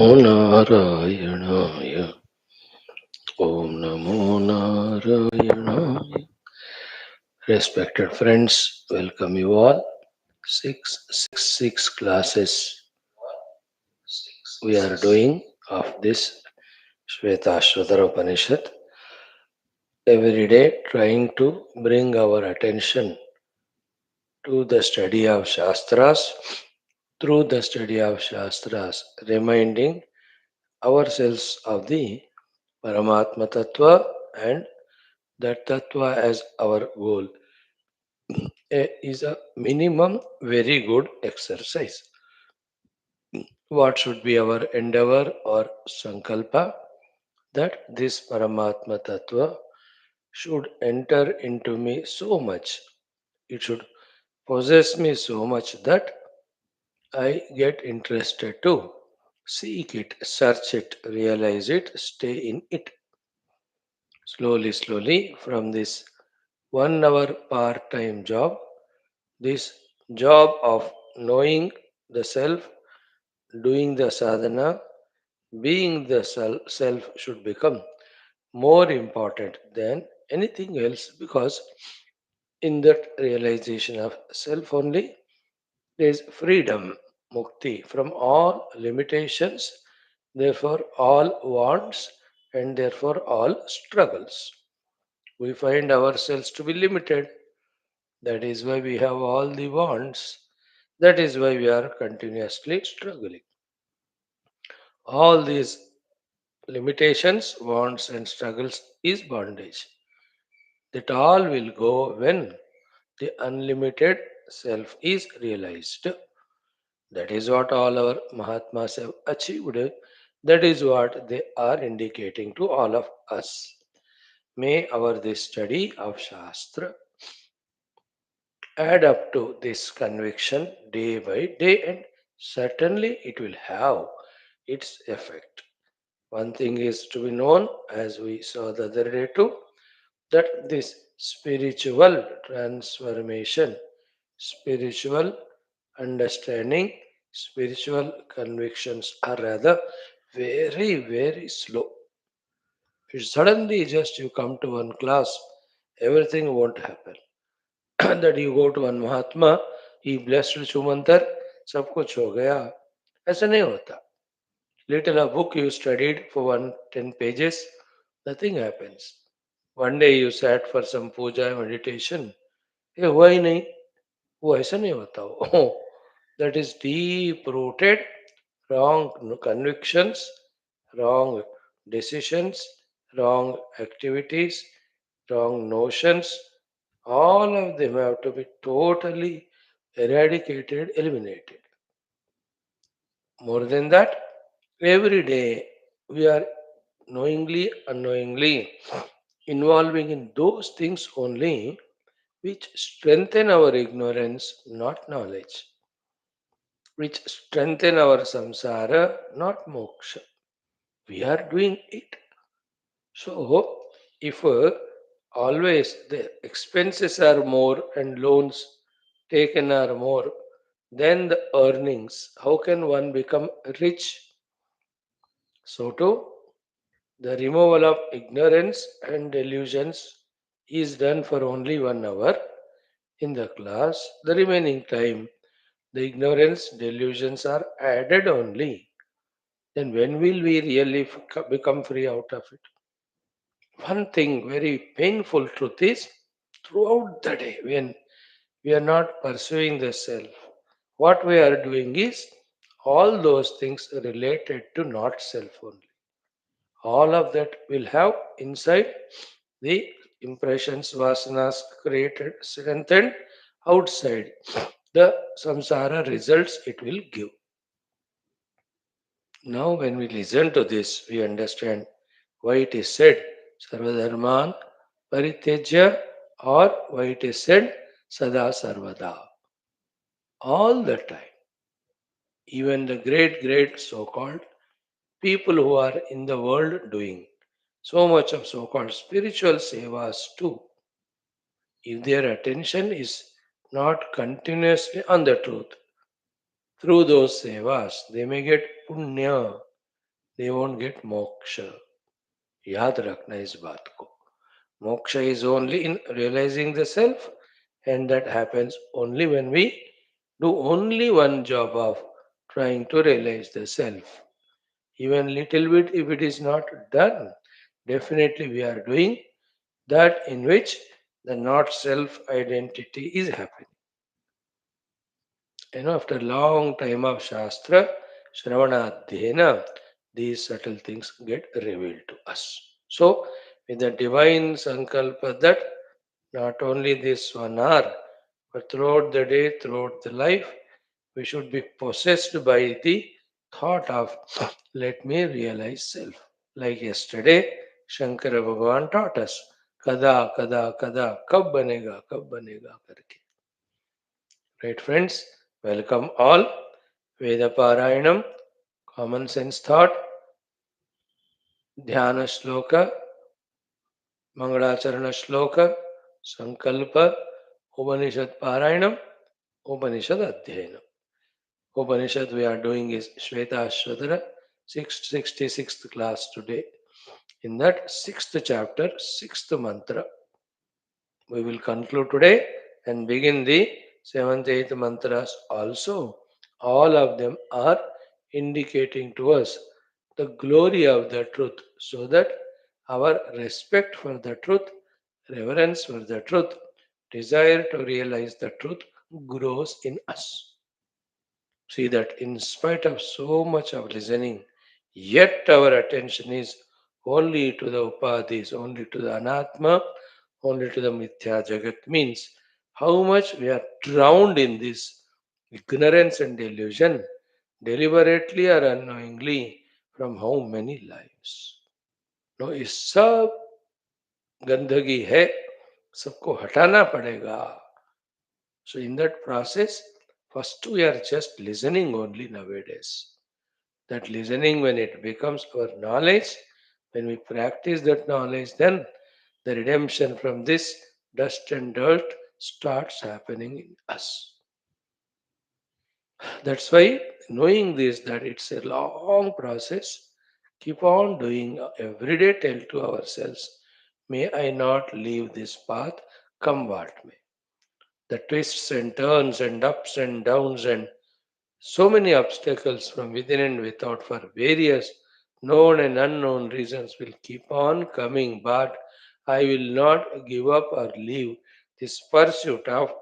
नारायणाय Om Namo Narayanaaya. Respected friends, welcome you all. 666 classes we are doing of this Shwethashwathara Upanishad. Every day trying to bring our attention to the study of Shastras. Through the study of Shastras, reminding ourselves of the Paramatma Tattva and that Tattva as our goal is a minimum very good exercise. What should be our endeavor or sankalpa? That this Paramatma Tattva should enter into me so much. It should possess me so much that I get interested to seek it, search it, realize it, stay in it. Slowly, slowly, from this 1 hour part time job, this job of knowing the self, doing the sadhana, being the self should become more important than anything else because in that realization of self only there is freedom, mukti from all limitations, therefore all wants and therefore all struggles. We find ourselves to be limited. That is why we have all the wants. That is why we are continuously struggling. All these limitations, wants, and struggles is bondage. That all will go when the unlimited self is realized. That is what all our Mahatmas have achieved. That is what they are indicating to all of us. May our this study of Shastra add up to this conviction day by day, and certainly it will have its effect. One thing is to be known, as we saw the other day too, that this spiritual transformation, spiritual understanding, spiritual convictions are rather very, very slow. If suddenly just you come to one class, everything won't happen. That you go to one Mahatma, he blessed Chumantar, सब कुछ हो गया. ऐसा नहीं होता. Little a book you studied for 110 pages, nothing happens. One day you sat for some puja meditation, ये हुआ ही नहीं. वो ऐसा नहीं होता वो. That is deep rooted wrong convictions, wrong decisions, wrong activities, wrong notions. All of them have to be totally eradicated, eliminated. More than that, every day we are knowingly, unknowingly involving in those things only which strengthen our ignorance, not knowledge, which strengthen our samsara, not moksha. We are doing it. So, if always the expenses are more and loans taken are more than the earnings, how can one become rich? So, too, the removal of ignorance and delusions is done for only 1 hour in the class. The remaining time, the ignorance, delusions are added only. Then when will we really become free out of it? One thing, very painful truth is throughout the day when we are not pursuing the self, what we are doing is all those things related to not self only. All of that will have inside the impressions, vasanas created, strengthened outside the samsara results it will give. Now, when we listen to this, we understand why it is said Sarvadharman Paritejya or why it is said Sada Sarvada. All the time, even the great, great so called people who are in the world doing so much of so called spiritual sevas too, if their attention is not continuously on the truth, through those sevas, they may get punya. they won't get moksha. याद रखना इस बात को. Moksha is only in realizing the self, and that happens only when we do only one job of trying to realize the self. Even little bit, if it is not done, definitely we are doing that in which the not self identity is happening. After a long time of Shastra, Shravana Dhyena, these subtle things get revealed to us. So, with the divine sankalpa that not only this 1 hour, but throughout the day, throughout the life, we should be possessed by the thought of let me realize self. Like yesterday, Shankara Bhagavan taught us, kada, kada, kada, kab banega karke. Right, friends? Welcome all. Veda Parayanam, common sense thought, Dhyana Shloka, Mangalacharana Shloka, Sankalpa, Upanishad Parayanam, Upanishad Adhyayanam. Upanishad we are doing is Shwethashwathara, 666th class today. In that 6th chapter, 6th mantra, we will conclude today and begin the 7th, 8th mantras also. All of them are indicating to us the glory of the truth so that our respect for the truth, reverence for the truth, desire to realize the truth grows in us. See that in spite of so much of listening, yet our attention is only to the upadhis, only to the anatma, only to the mithya jagat. Means how much we are drowned in this ignorance and delusion, deliberately or unknowingly, from how many lives. No, ये सब गंदगी है, सबको हटाना पड़ेगा. So in that process, first we are just listening only nowadays. That listening, when it becomes our knowledge, when we practice that knowledge, then the redemption from this dust and dirt starts happening in us. That's why knowing this, that it's a long process, keep on doing every day, tell to ourselves, may I not leave this path, come what may. The twists and turns and ups and downs and so many obstacles from within and without for various known and unknown reasons will keep on coming, but I will not give up or leave this pursuit of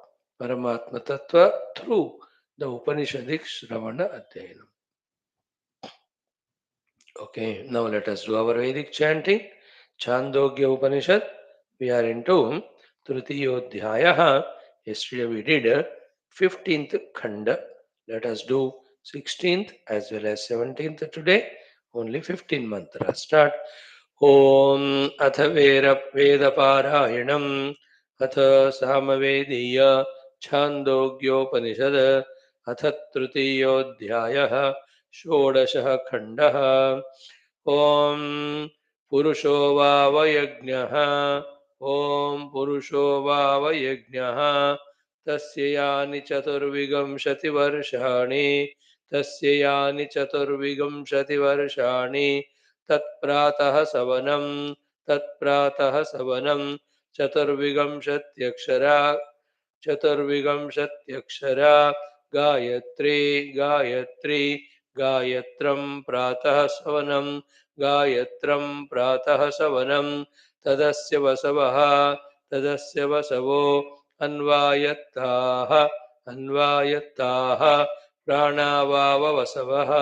Paramatma Tattva through the Upanishadic Shravana Adhyayanam. Okay, now let us do our Vedic chanting. Chandogya Upanishad. We are into Trutiyodhyayaha. Yesterday we did 15th Khanda. Let us do 16th as well as 17th today. Only 15 mantras. Start. Om अथ वेदपारायणम् अथ सामवेदीय छान्दोग्योपनिषद अथ तृतीयोऽध्यायः षोडशः खण्डः ॐ पुरुषो वावयज्ञः ॐ पुरुषो वावयज्ञः तस्य यानि चतुर्विंशतिवर्षाणि तस्य यानि चतुर्विंशतिवर्षाणि तत्प्रातः सवनं तत्प्रातः सवनं चतुर्विंशत्यक्षरा चतुर्विंशत्यक्षरा गायत्री गायत्री गायत्रं प्रातः सवनं गायत्रं प्रातः सवनं तदस्य वसवः तदस्य वसवो अन्वायत्ताः अन्वायत्ताः प्राणावाववसवः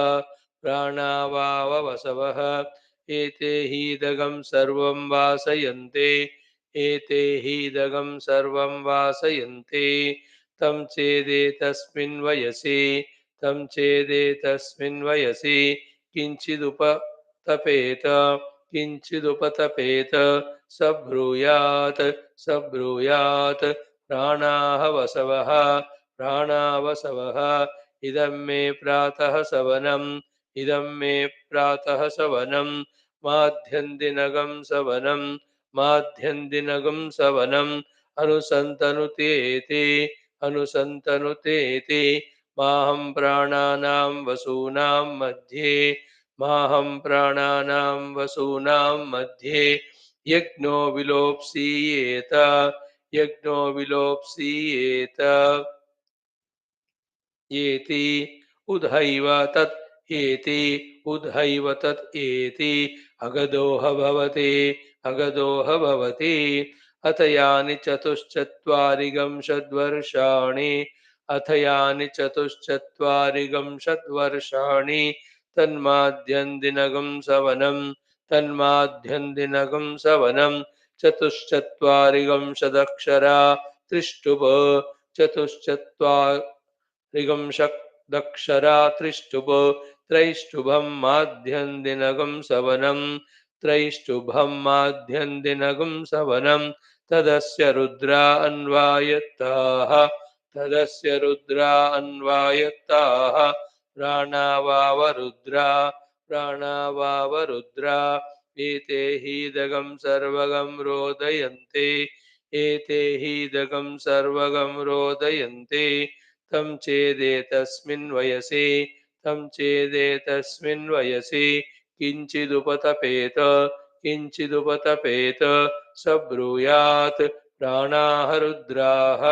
प्राणावाववसवः एते हीदगं सर्वं वासयन्ते एते हीदगं सर्वं वासयन्ते तं चेदेतस्मिन् वयसि तं चेदेतस्मिन् वयसि किञ्चिदुपतपेत किञ्चिदुपतपेत स ब्रूयात् स ब्रूयात् प्राणाः वसवः प्राणावसवः इदं मे प्रातः सवनम् इदं मे प्रातः सवनं माध्यन्दिनगं सवनं माध्यन्दिनगं सवनम् अनुसन्तनुतेति अनुसन्तनुतेति माहं प्राणानां वसूनां मध्ये माहं प्राणानां वसूनां मध्ये यज्ञो विलोप्सीयेत यज्ञो विलोप्सीयेत येति उधैव तत् येति उधैव तत् येति अगदोह भवति अगदोह भवति अथ यानि चतुश्चत्वारिगं षड्वर्षाणि अथ यानि चतुश्चत्वारिगं षड्वर्षाणि तन्माद्यन्दिनगं सवनं तन्माद्यन्दिनगं सवनं चतुश्चत्वारिगं षदक्षरा त्रिष्टुप चतुश्चत्वारि ऋगंशदक्षरा त्रिष्टुप त्रैष्टुभं माध्यं दिनगं सवनं त्रैष्टुभं माध्यं दिनगं सवनं तदस्य रुद्रा अन्वायत्ताः तदस्य रुद्रा अन्वायत्ताः प्राणावावरुद्रा प्राणावावरुद्रा एते हीदगं सर्वगं रोदयन्ते एते हीदगं सर्वगं रोदयन्ते तं चेदेतस्मिन् वयसि तं चेदेतस्मिन् वयसि किञ्चिदुपतपेत किञ्चिदुपतपेत स ब्रूयात् प्राणाः रुद्राः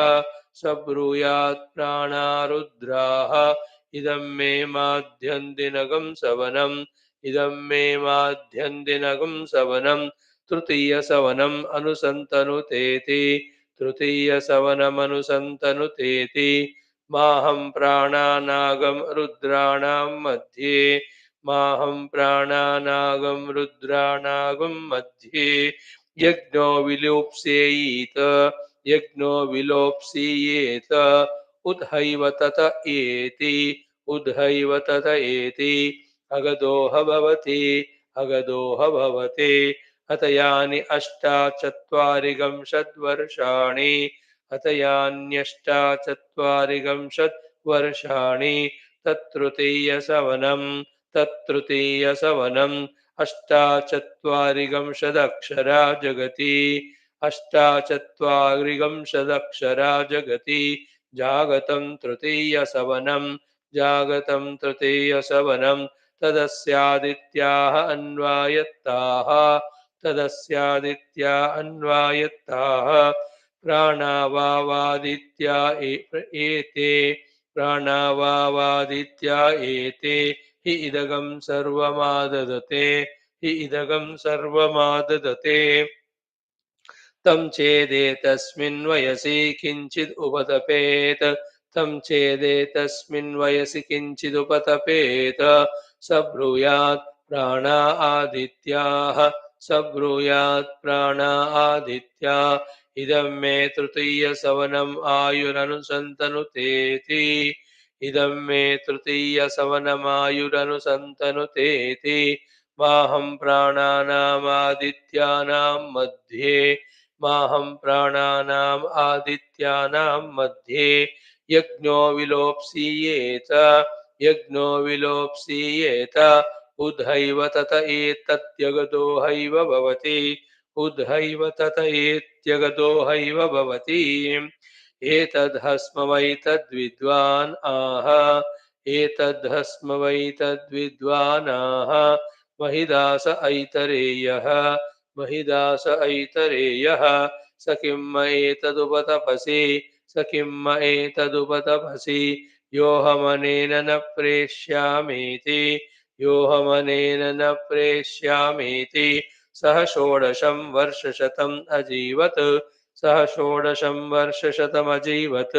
स ब्रूयात् प्राणा रुद्राः इदं मे माध्यन्दिनगं सवनम् इदं मे माध्यन्दिनगं सवनं तृतीयसवनम् अनुसन्तनुतेति तृतीयसवनमनुसन्तनुतेति माहं प्राणानागं रुद्राणां मध्ये माहं प्राणानागं रुद्राणागं मध्ये यज्ञो विलोप्स्येयेत यज्ञो विलोप्स्येयेत उधैव तत एति उधैव तत एति अगदोह भवति अगदोह भवति अत यानि अष्टाचत्वारिगं षड्वर्षाणि अत यान्यष्टाचत्वारिगं षड्वर्षाणि तत्तृतीयसवनम् अष्टाचत्वारिगं षदक्षरा जगति अष्टाचत्वारिगं षदक्षरा जगति जागतं तृतीयसवनं जागतं तृतीयसवनं तदस्यादित्याः अन्वायत्ताः तदस्यादित्या अन्वायत्ताः प्राणावावादित्या एते प्राणावावादित्या एते हि इदगं सर्वमाददते हि इदगं सर्वमाददते तं चेदेतस्मिन् वयसि किञ्चिद् उपतपेत् तं चेदेतस्मिन् वयसि किञ्चिदुपतपेत स ब्रूयात् प्राणा आदित्याः स ब्रूयात् प्राणा आदित्या इदं मे तृतीयसवनम् आयुरनुसन्तनुतेति इदं मे तृतीयसवनमायुरनुसन्तनुतेति माहं प्राणानामादित्यानां मध्ये माहं प्राणानाम् आदित्यानां मध्ये यज्ञो विलोप्सीयेत यज्ञो विलोप्सीयेत उधैव तत एतत्यगदो हैव भवति उधैव तत एत्यगदो हैव भवति एतद्हस्म वै तद्विद्वान् आह एतद्हस्म वै तद्विद्वान् आह महिदास ऐतरेयः महिदास ऐतरेयः स किम् एतदुपतपसि स किम् एतदुपतपसि योऽहमनेन न प्रेष्यामीति योऽहमनेन न प्रेष्यामीति सः षोडशं वर्षशतम् अजीवत् सः षोडशं वर्षशतमजीवत्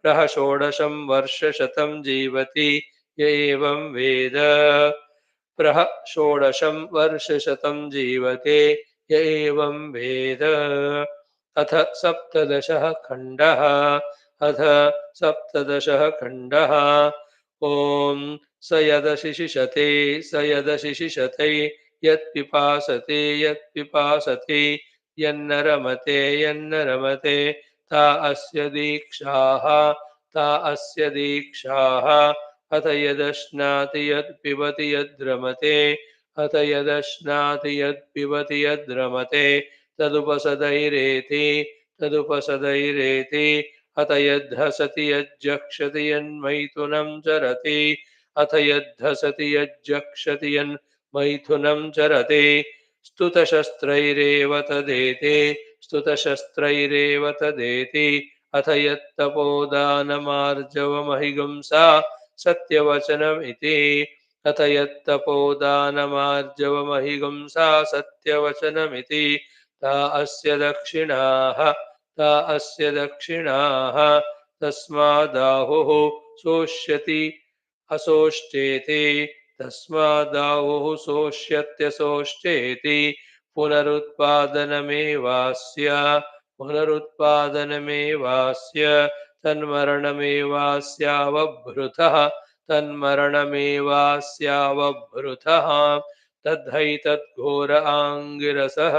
प्रह षोडशं वर्षशतं जीवति य एवं वेद प्रह षोडशं वर्षशतं जीवते य एवं वेद अथ सप्तदशः खण्डः अथ सप्तदशः खण्डः ॐ स यदशिशिषते स यदशिशिषते यत्पिपासते यत्पिपासते यन्न रमते यन्न रमते ता अस्य दीक्षाः ता अस्य दीक्षाः अथ यदश्नाति यत्पिबति यद्रमते अथ यदश्नाति यत्पिबति यद्रमते तदुपसदैरेति तदुपसदैरेति अत यद्धसति यज्जक्षति यन्मैथुनं चरति अथ यद्धसति यज्जक्षति यन्मैथुनं चरते स्तुतशस्त्रैरेव तदेते स्तुतशस्त्रैरेव तदेति अथ यत्तपोदानमार्जवमहिंसा सत्यवचनमिति अथ यत्तपोदानमार्जवमहिंसा सत्यवचनमिति ता अस्य दक्षिणाः तस्मादाहुः शोष्यति असोष्ठेति तस्मादाहुः शोष्यत्यसोष्ठेति पुनरुत्पादनमेवास्य तन्मरणमेवास्यावभृतः तद्धैतद्घोर आङ्गिरसः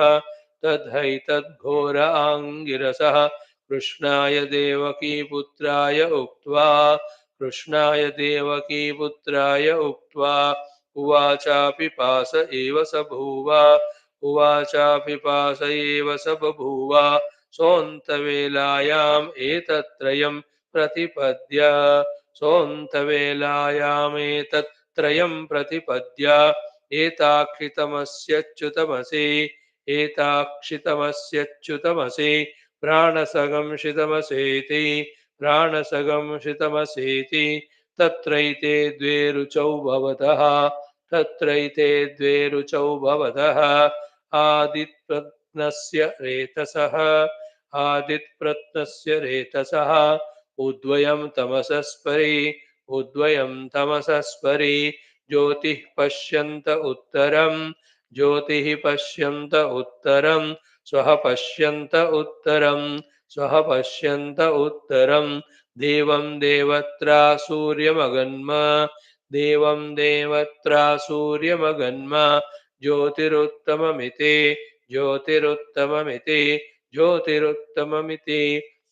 कृष्णाय देवकीपुत्राय उक्त्वा उवाचापिपास एव स बभूव सोऽन्तवेलायाम् एतत्त्रयम् प्रतिपद्य एताक्षितमस्यच्युतमसि प्राणसगंशितमसेति तत्रैते द्वे रुचौ भवतः आदित्प्रत्नस्य रेतसः उद्वयं तमसस्परि ज्योतिः पश्यन्त उत्तरं स्वः पश्यन्त उत्तरं देवं देवत्रा सूर्यमगन्म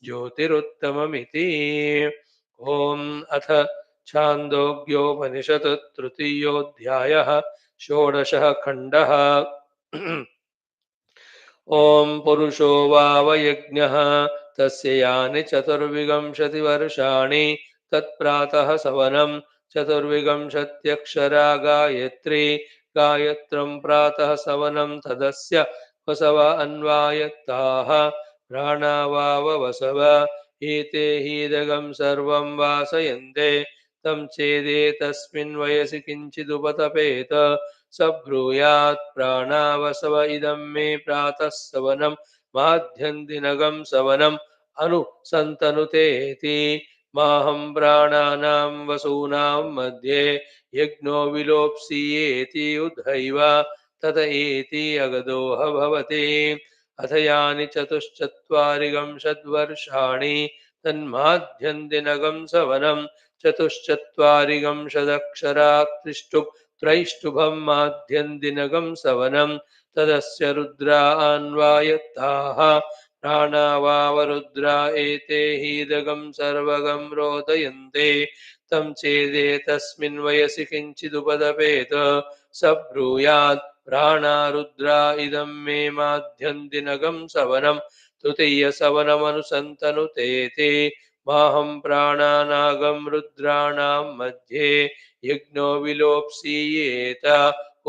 ज्योतिरुत्तममिति ॐ अथ छान्दोग्योपनिषत् तृतीयोऽध्यायः षोडशः खण्डः ॐ पुरुषो वावयज्ञः तस्य यानि चतुर्विंशतिवर्षाणि तत्प्रातः सवनं चतुर्विंशत्यक्षरा गायत्रं प्रातः सवनं तदस्य वसव अन्वायत्ताः प्राणा वाववसव एते हीदगं सर्वं वासयन्ते तं चेदेतस्मिन् वयसि किञ्चिदुपतपेत स ब्रूयात् प्राणावसव इदं मे प्रातः सवनं माध्यन्दिनगं सवनम् अनुसन्तनुतेति माहं प्राणानां वसूनां मध्ये यज्ञो विलोप्स्येति उद्धैव तत एति अगदोह भवति अथ यानि चतुश्चत्वारिंशद्वर्षाणि तन्माध्यन्दिनगं सवनं त्रैष्टुभं माध्यन्दिनगं सवनं तदस्य रुद्रा अन्वायत्ताः प्राणा वावरुद्रा एते हीदगं सर्वगं रोदयन्ते तं चेदेतस्मिन् वयसि किञ्चिदुपदपेत स ब्रूयात् प्राणा रुद्रा इदं मे माध्यन्दिनगं सवनं तृतीयसवनमनुसन्तनुतेति माहं प्राणानागं रुद्राणां मध्ये यज्ञो विलोप्स्येत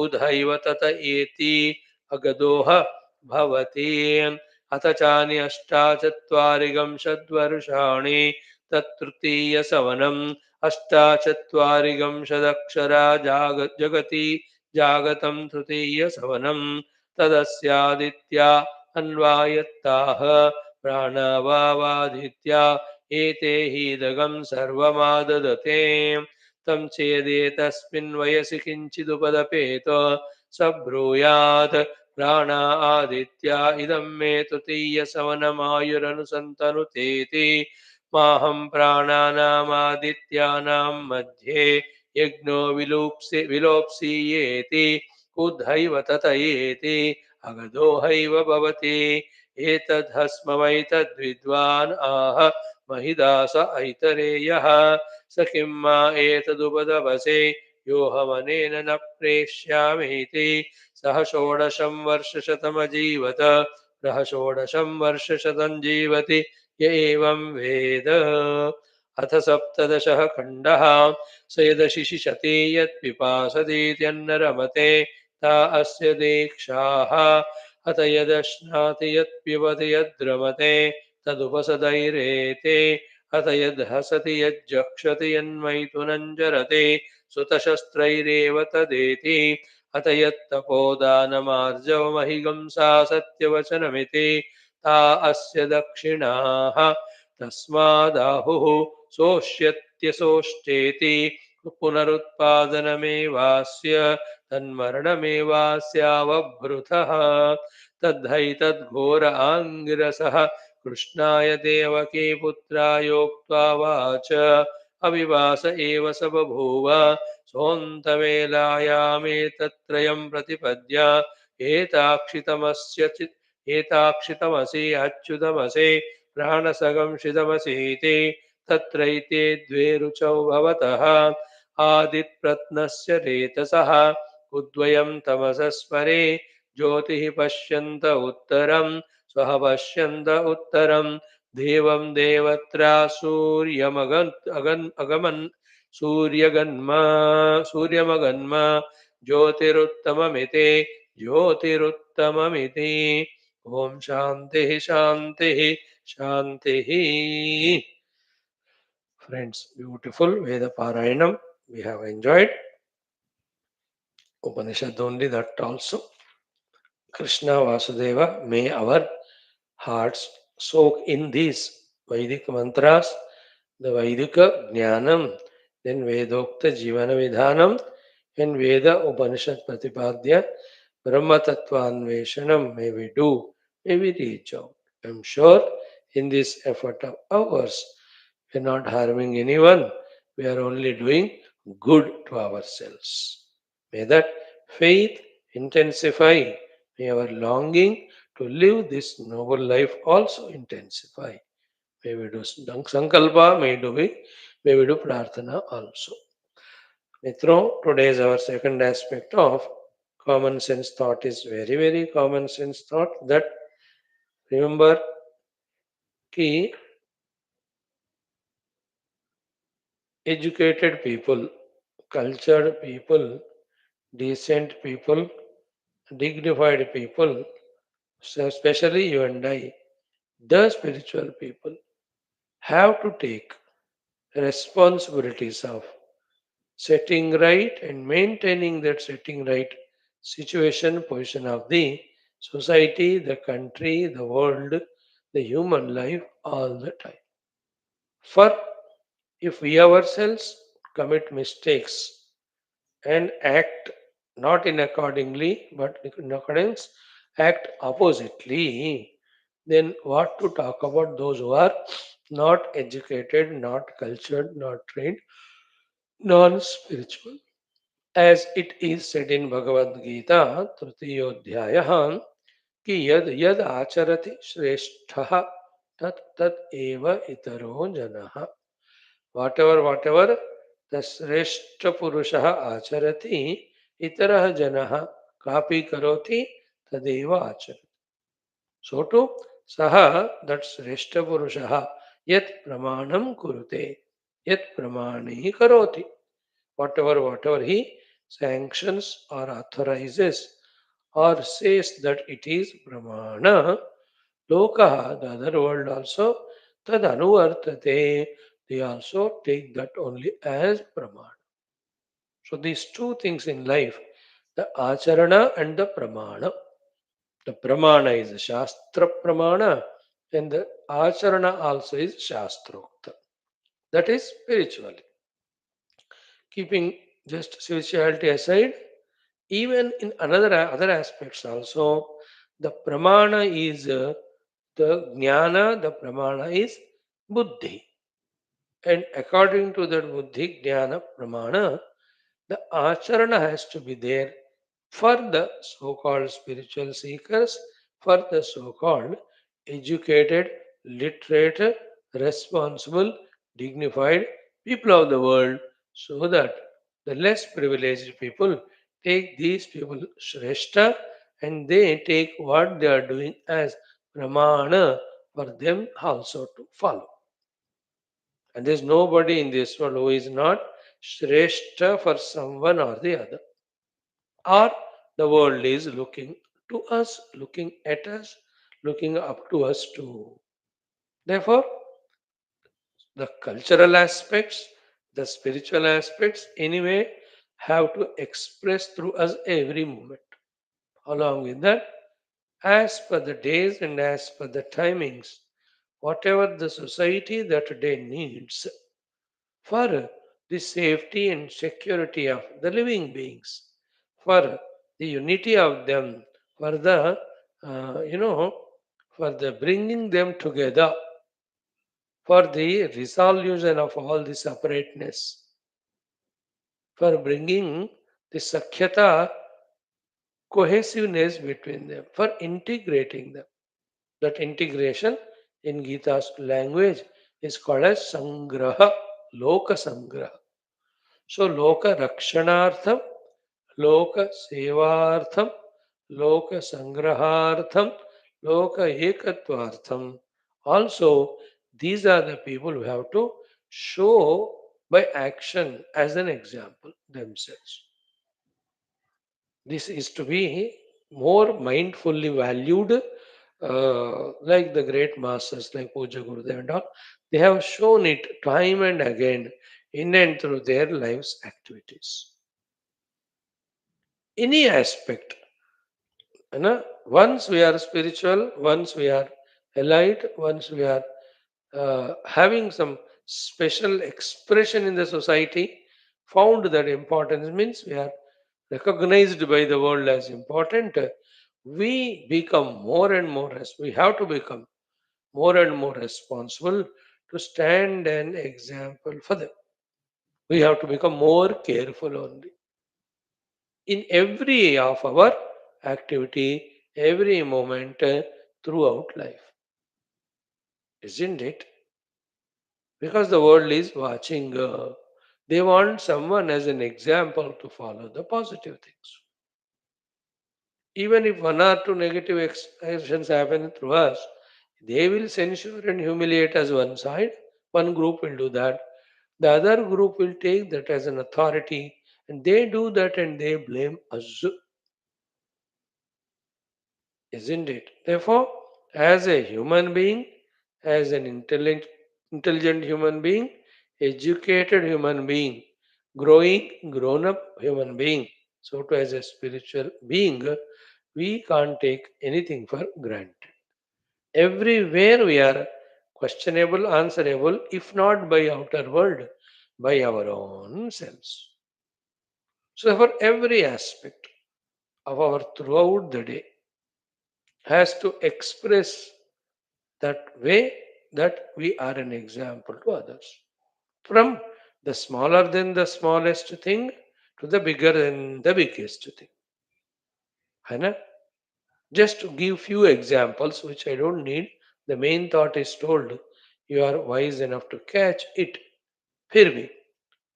उधैव तत एति अगदोह भवति अथ चानि अष्टाचत्वारिंशद्वर्षाणि तत्तृतीयसवनम् अष्टाचत्वारिंशदक्षरा जगति जागतं तृतीयसवनं तदस्यादित्या अन्वायत्ताः प्राणावावादित्या एते हीदगं सर्वमाददते तं चेदेतस्मिन् वयसि किञ्चिदुपदपेत स ब्रूयात् प्राणा आदित्या इदं मे तृतीयसवनमायुरनुसन्तनुतेति माहं प्राणानामादित्यानां मध्ये यज्ञो विलोप्स्येति उद्धैव तत एति अगदोहैव भवति एतद्धस्मवैतद्विद्वान् आह महिदास ऐतरेयः स किं मा एतदुपदवसे योऽहमनेन न प्रेष्यामीति सह षोडशं वर्षशतमजीवत सह षोडशं वर्षशतं जीवति य एवं वेद अथ सप्तदशः खण्डः स यदशिशिषते यत्पिपासतीत्यन्नरमते ता अस्य दीक्षाः अथ यदश्नाति यत्पिबति यद्रमते तदुपसदैरेते अथ यद्हसति यज्जक्षति यन्मैथुनञ्जरते सुतशस्त्रैरेव तदेति अथ यत्तपोदानमार्जवमहिंसा सत्यवचनमिति ता अस्य दक्षिणाः तस्मादाहुः सोष्यत्यसोष्टेति पुनरुत्पादनमेवास्य तन्मरणमेवास्यावभृतः तद्धैतद्घोर आङ्गिरसः कृष्णाय देवकी पुत्रायोक्त्वा वाच अविवास एव स बभूव सोऽन्तवेलायामेतत्त्रयं प्रतिपद्य एताक्षितमसि अच्युतमसि प्राणसगंशितमसीति तत्रैते द्वे रुचौ भवतः आदिप्रत्नस्य रेतसः उद्वयं तमसः स्मरे ज्योतिः पश्यन्त उत्तरं स्वः पश्यन्त उत्तरं देवं देवत्रा अगमन् सूर्यमगन्म ज्योतिरुत्तममिति ज्योतिरुत्तममिति ॐ शान्तिः शान्तिः शान्तिः. Friends, beautiful Veda Parayanam. We have enjoyed Upanishad only, that also. Krishna Vasudeva, may our hearts soak in these Vedic mantras, the Vedika Jnanam, then Vedokta Jivana Vidhanam, and Veda Upanishad Pratipadya, Brahma Tattvanveshanam, may we do, may we reach out. I'm sure in this effort of ours, we are not harming anyone, we are only doing good to ourselves. May that faith intensify, may our longing to live this noble life also intensify. May we do Sankalpa, may we do Prarthana also. Mithro, today is our second aspect of common sense thought is very, very common sense thought that remember ki educated people, cultured people, decent people, dignified people, so especially you and I, the spiritual people, have to take responsibilities of setting right and maintaining that setting right situation, position of the society, the country, the world, the human life all the time. For if we ourselves commit mistakes and act not in accordingly but in accordance, act oppositely, then what to talk about those who are not educated, not cultured, not trained, non spiritual? As it is said in Bhagavad Gita, Trutiyodhyayah, ki yad yad acharati shrestha tat tat eva itaro janaha. Whatever the Sreshta Purushaha acharati, itaraha janaha kapi karoti tadeva acharati. So too, saha, that Sreshta Purushaha, yat pramanam kurute, yat pramani karoti. Whatever he sanctions or authorizes or says that it is pramana, lokaha, the other world also, tad anuvartate, they also take that only as pramana. So these two things in life, the acharana and the pramana. The pramana is shastra pramana and the acharana also is shastrokta. That is spiritually. Keeping just spirituality aside, even in other aspects also, the pramana is the jnana, the pramana is buddhi. And according to that buddhi, jnana, pramana, the acharana has to be there for the so-called spiritual seekers, for the so-called educated, literate, responsible, dignified people of the world, so that the less privileged people take these people shrestha and they take what they are doing as pramana for them also to follow. And there's nobody in this world who is not Shrestha for someone or the other. Or the world is looking to us, looking at us, looking up to us too. Therefore, the cultural aspects, the spiritual aspects, anyway, have to express through us every moment. Along with that, as per the days and as per the timings, whatever the society that day needs for the safety and security of the living beings, for the unity of them, for the, you know, for the bringing them together, for the resolution of all the separateness, for bringing the sakhyata, cohesiveness between them, for integrating them. That integration in Gita's language is called as Sangraha, Loka Sangraha. So, Loka Rakshanartham, Loka Sevartham, Loka Sangrahartham, Loka Ekatvartham. Also, these are the people who have to show by action as an example themselves. This is to be more mindfully valued, like the great masters like Puja Gurudev and all. They have shown it time and again in and through their lives' activities. Any aspect. You know, once we are spiritual, once we are allied, once we are having some special expression in the society, found that importance means we are recognized by the world as important, we become more and more, we have to become more and more responsible to stand an example for them. We have to become more careful only in every of our activity, every moment throughout life, isn't it? Because the world is watching. They want someone as an example to follow the positive things. Even if one or two negative actions happen through us, they will censure and humiliate us one side. One group will do that. The other group will take that as an authority and they do that and they blame us, isn't it? Therefore, as a human being, as an intelligent human being, educated human being, growing, grown up human being, so too as a spiritual being, we can't take anything for granted. Everywhere we are questionable, answerable, if not by outer world, by our own selves. So for every aspect of our throughout the day has to express that way that we are an example to others. From the smaller than the smallest thing to the bigger than the biggest thing. है ना? Just to give few examples, which I don't need, the main thought is told. You are wise enough to catch it. Here we,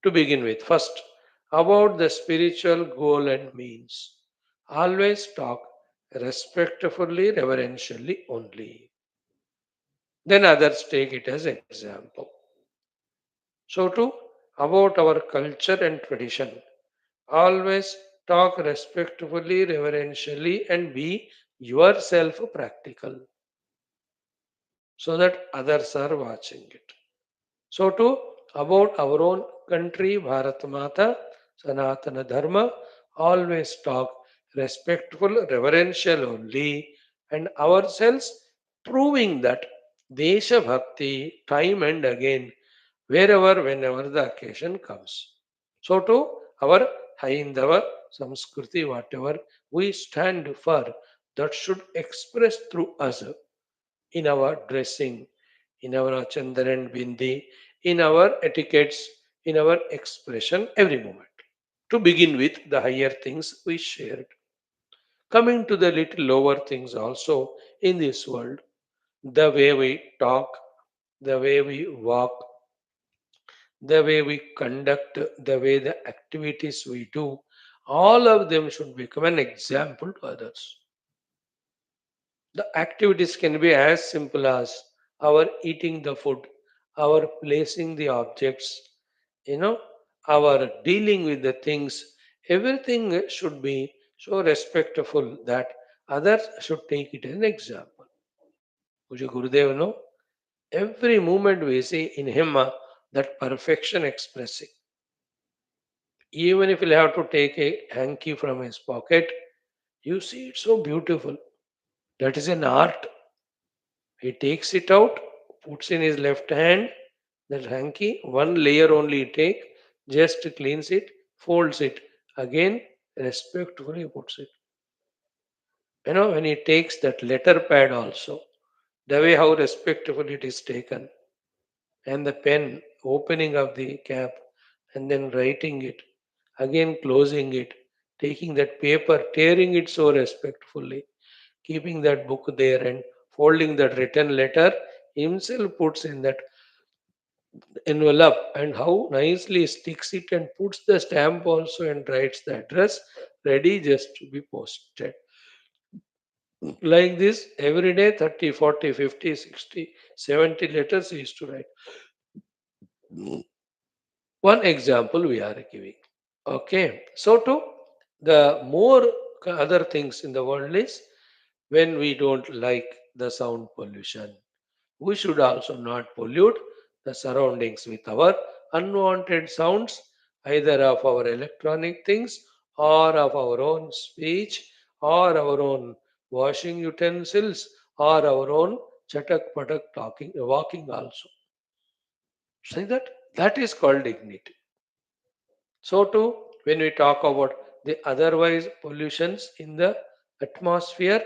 to begin with, first, about the spiritual goal and means. Always talk respectfully, reverentially only. Then others take it as example. So too, about our culture and tradition. Always talk respectfully, reverentially, and be yourself practical so that others are watching it. So too, about our own country, Bharat Mata, Sanatana Dharma, always talk respectful, reverential only, and ourselves proving that Desha Bhakti time and again, wherever, whenever the occasion comes. So too, our Haindava, Samskriti, whatever we stand for, that should express through us in our dressing, in our chandana and bindi, in our etiquettes, in our expression every moment. To begin with, the higher things we shared. Coming to the little lower things also in this world, the way we talk, the way we walk, the way we conduct, the way the activities we do, all of them should become an example to others. The activities can be as simple as our eating the food, our placing the objects, you know, our dealing with the things, everything should be so respectful that others should take it as an example. Puja Gurudev, no? Every moment we see in him that perfection expressing. Even if he'll have to take a hanky from his pocket, you see it's so beautiful. That is an art. He takes it out, puts in his left hand, that hanky, one layer only he take, just cleans it, folds it. Again, respectfully puts it. When he takes that letter pad also, the way how respectfully it is taken, and the pen, opening of the cap, and then writing it, again closing it, taking that paper, tearing it so respectfully, keeping that book there and folding that written letter, himself puts in that envelope, and how nicely sticks it and puts the stamp also and writes the address ready just to be posted. Like this, every day 30, 40, 50, 60, 70 letters he used to write. One example we are giving. Okay, so too, the more other things in the world is when we don't like the sound pollution. We should also not pollute the surroundings with our unwanted sounds, either of our electronic things or of our own speech or our own washing utensils or our own chatak patak talking, walking also. See that? That is called dignity. So too, when we talk about the otherwise pollutions in the atmosphere,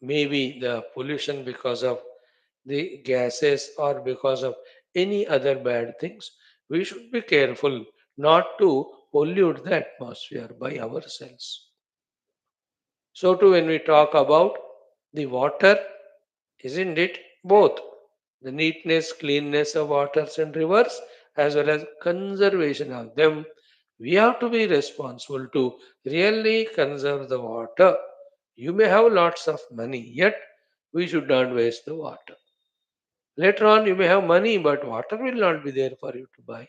maybe the pollution because of the gases or because of any other bad things, we should be careful not to pollute the atmosphere by ourselves. So too, when we talk about the water, isn't it both the neatness, cleanness of waters and rivers as well as conservation of them? We have to be responsible to really conserve the water. You may have lots of money, yet we should not waste the water. Later on, you may have money, but water will not be there for you to buy,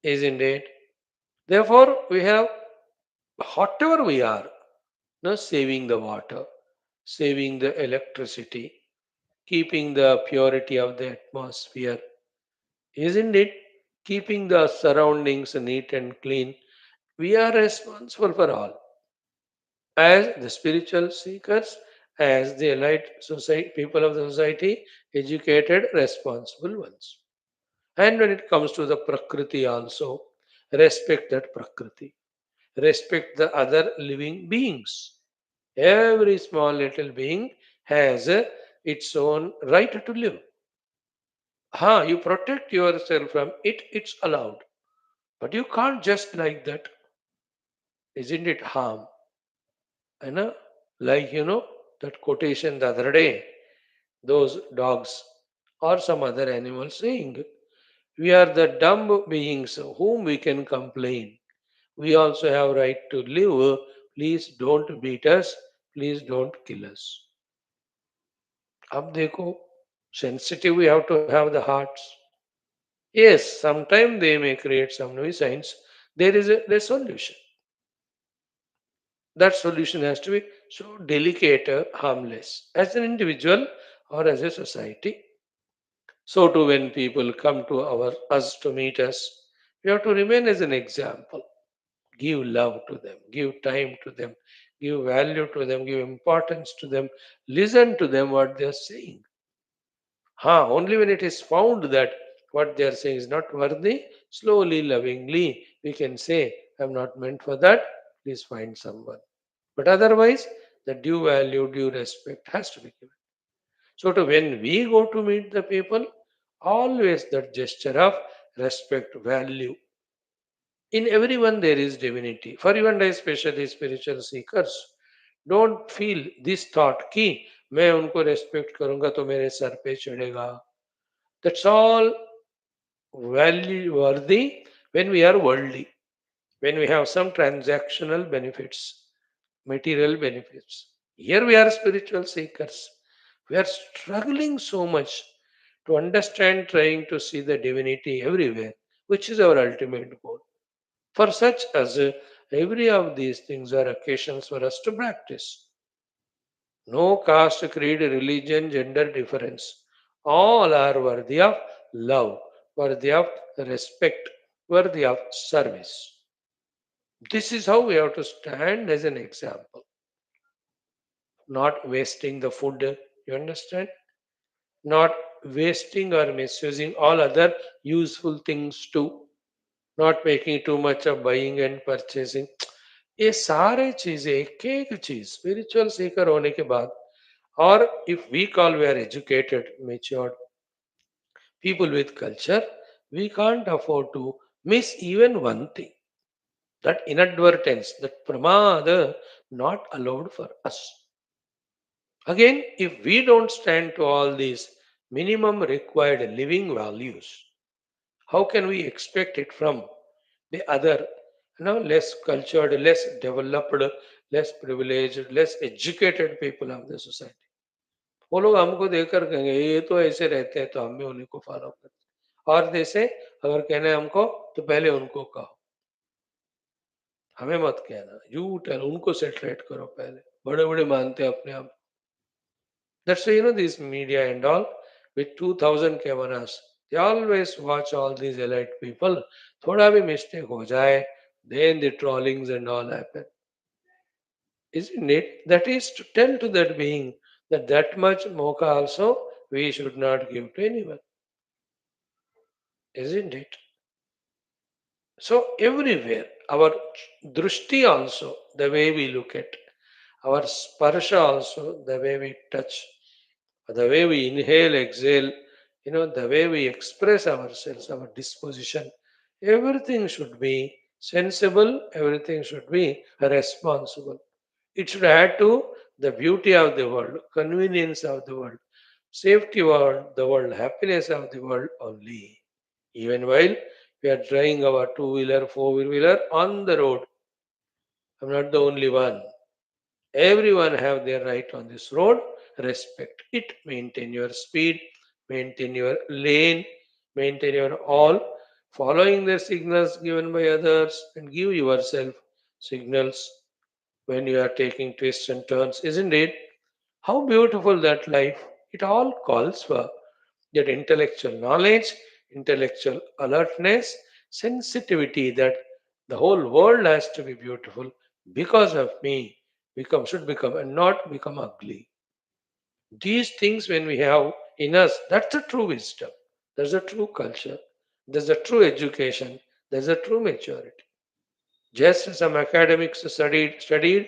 isn't it? Therefore, we have whatever we are, no, saving the water, saving the electricity, keeping the purity of the atmosphere, isn't it? Keeping the surroundings neat and clean. We are responsible for all. As the spiritual seekers, as the elite society, people of the society, educated, responsible ones. And when it comes to the Prakriti also, respect that Prakriti. Respect the other living beings. Every small little being has its own right to live. You protect yourself from it, it's allowed. But you can't just like that. Isn't it harm? You know? Like, that quotation the other day, those dogs or some other animals saying, we are the dumb beings whom we can complain. We also have right to live. Please don't beat us. Please don't kill us. अब देखो, sensitive we have to have the hearts. Yes, sometimes they may create some nuisance. There is a solution. That solution has to be so delicate, harmless, as an individual or as a society. So too, when people come to us to meet us, we have to remain as an example. Give love to them, give time to them, give value to them, give importance to them, listen to them what they are saying. Only when it is found that what they are saying is not worthy, slowly, lovingly, we can say, I'm not meant for that, please find someone. But otherwise, the due value, due respect has to be given. So to when we go to meet the people, always that gesture of respect, value. In everyone there is divinity. For you and I, especially spiritual seekers, don't feel this thought कि मैं उनको respect करूंगा तो मेरे sir पे चढ़ेगा. That's all value worthy when we are worldly, when we have some transactional benefits, material benefits. Here we are spiritual seekers. We are struggling so much to understand, trying to see the divinity everywhere, which is our ultimate goal. For such as every of these things are occasions for us to practice. No caste, creed, religion, gender difference. All are worthy of love, worthy of respect, worthy of service. This is how we have to stand as an example. Not wasting the food, you understand? Not wasting or misusing all other useful things too. Not making too much of buying and purchasing. ये सारे चीजें एक एक चीज spiritual Sikar होने के बाद और if we call we are educated matured people with culture, we can't afford to miss even one thing. That inadvertence, that pramada, not allowed for us. Again, if we don't stand to all these minimum required living values, how can we expect it from the other, less cultured, less developed, less privileged, less educated people of the society? वो लोग हमको देखकर कहेंगे ये तो ऐसे रहते हैं तो हम भी उन्हीं को फॉलो करते हैं। और जैसे अगर कहना है हमको तो पहले उनको कहो, हमें मत कहना, यू टेल, उनको सेटरेट करो पहले। बड़े बड़े मानते हैं अपने आप। That's why this media and all with 2000 cameras, they always watch all these elite people. थोड़ा भी mistake हो जाए, then the trollings and all happen. Isn't it? That is to tell to that being that that much mocha also we should not give to anyone. Isn't it? So everywhere, our drushti also, the way we look at, our sparsha also, the way we touch, the way we inhale, exhale, the way we express ourselves, our disposition, everything should be sensible, everything should be responsible. It should add to the beauty of the world, convenience of the world, safety of the world, happiness of the world only. Even while we are driving our two-wheeler, four-wheeler on the road, I'm not the only one. Everyone have their right on this road. Respect it. Maintain your speed. Maintain your lane. Maintain your all. Following the signals given by others and give yourself signals when you are taking twists and turns, isn't it? How beautiful that life. It all calls for that intellectual knowledge, intellectual alertness, sensitivity that the whole world has to be beautiful because of me should become and not become ugly. These things when we have in us, that's the true wisdom. That's the true culture. That's the true education. That's the true maturity. Just as some academics studied,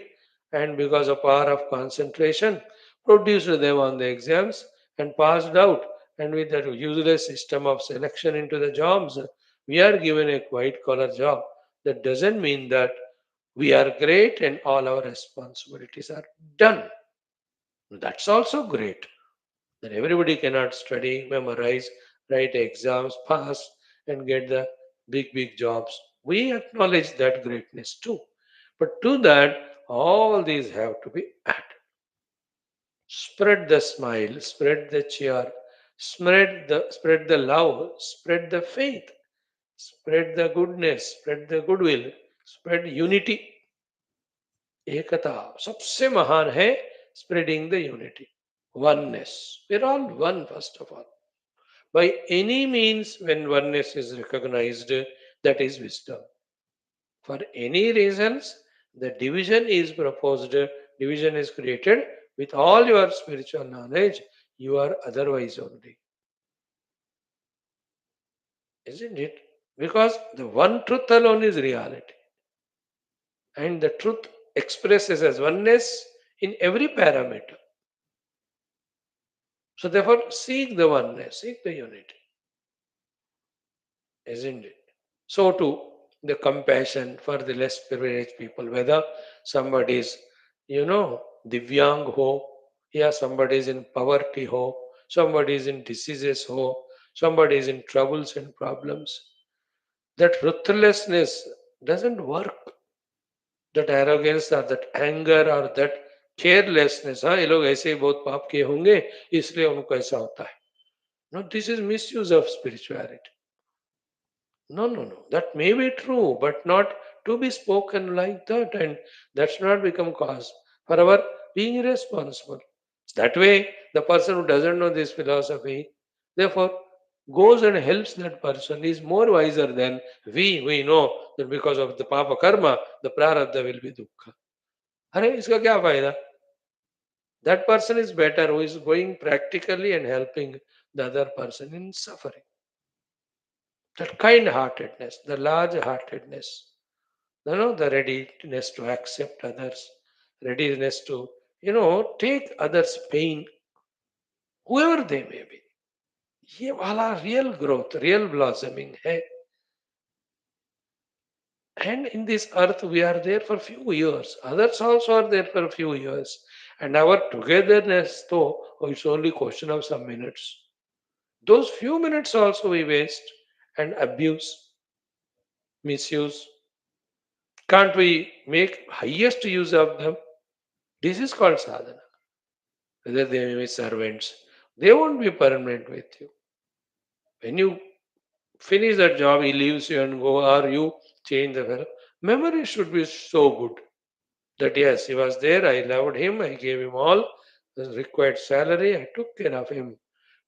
and because of power of concentration, produced them on the exams and passed out. And with that useless system of selection into the jobs, we are given a white collar job. That doesn't mean that we are great and all our responsibilities are done. That's also great. That everybody cannot study, memorize, write exams, pass, and get the big jobs. We acknowledge that greatness too. But to that, all these have to be added. Spread the smile, spread the cheer, spread the love, spread the faith, spread the goodness, spread the goodwill, spread unity. एकता सबसे महान है spreading the unity. Oneness. We're all one, first of all. By any means, when oneness is recognized, that is wisdom. For any reasons, the division is proposed, division is created. With all your spiritual knowledge, you are otherwise only. Isn't it? Because the one truth alone is reality. And the truth expresses as oneness in every parameter. So therefore, seek the oneness, seek the unity. Isn't it? So too, the compassion for the less privileged people, whether somebody is, Divyang ho, yeah, somebody is in poverty ho, somebody is in diseases ho, somebody is in troubles and problems. That ruthlessness doesn't work. That arrogance or that anger or that carelessness, हाँ ये लोग ऐसे ही बहुत पाप किए होंगे इसलिए उनको ऐसा होता है. No, this is misuse of spirituality. No, no, no. That may be true, but not to be spoken like that, and that's not become cause for our being irresponsible. That way, the person who doesn't know this philosophy, therefore, goes and helps that person is more wiser than we know that because of the papa karma, the prarabdha will be dukkha. अरे इसका क्या फायदा? That person is better who is going practically and helping the other person in suffering. That kind heartedness, the large heartedness, the readiness to accept others, readiness to, take others' pain, whoever they may be. ये वाला real growth, real blossoming है. And in this earth, we are there for few years. Others also are there for a few years. And our togetherness, though, it's only question of some minutes. Those few minutes also we waste and abuse, misuse. Can't we make highest use of them? This is called sadhana. Whether they may be servants, they won't be permanent with you. When you finish that job, he leaves you and go, or you change the fellow. Memory should be so good that yes, he was there, I loved him, I gave him all the required salary, I took care of him.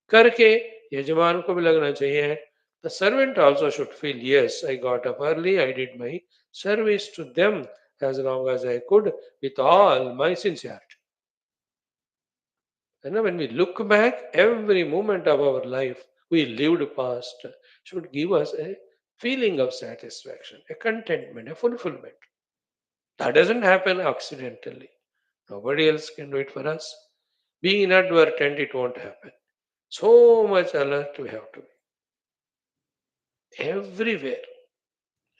करके यजमान को भी लगना चाहिए. The servant also should feel, yes, I got up early, I did my service to them as long as I could with all my sincerity. And when we look back, every moment of our life we lived past should give us a feeling of satisfaction, a contentment, a fulfillment. That doesn't happen accidentally. Nobody else can do it for us. Being inadvertent, it won't happen. So much alert we have to be. Everywhere.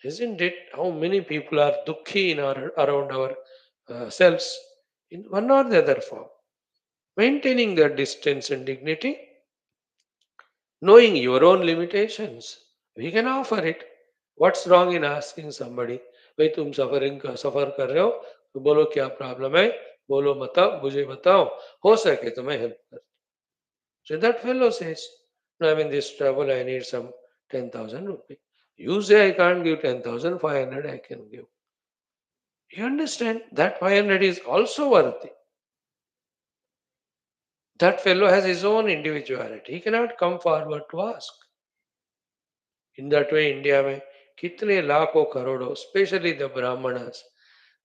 Isn't it? How many people are dukhi in around our selves in one or the other form. Maintaining their distance and dignity, knowing your own limitations, we can offer it. What's wrong in asking somebody, भाई तुम सफर कर रहे हो तो बोलो क्या problem है, बोलो बताओ, मुझे बताओ, हो सके तो मैं हेल्प कर. So that fellow says, no, I'm in this trouble, I need some 10,000 rupees. You say I can't give 10,500, I can give. You understand? That 500 is also worthy. That fellow has his own individuality. He cannot come forward to ask. In that way, India में कितने लाखों करोड़ों, especially the Brahmanas,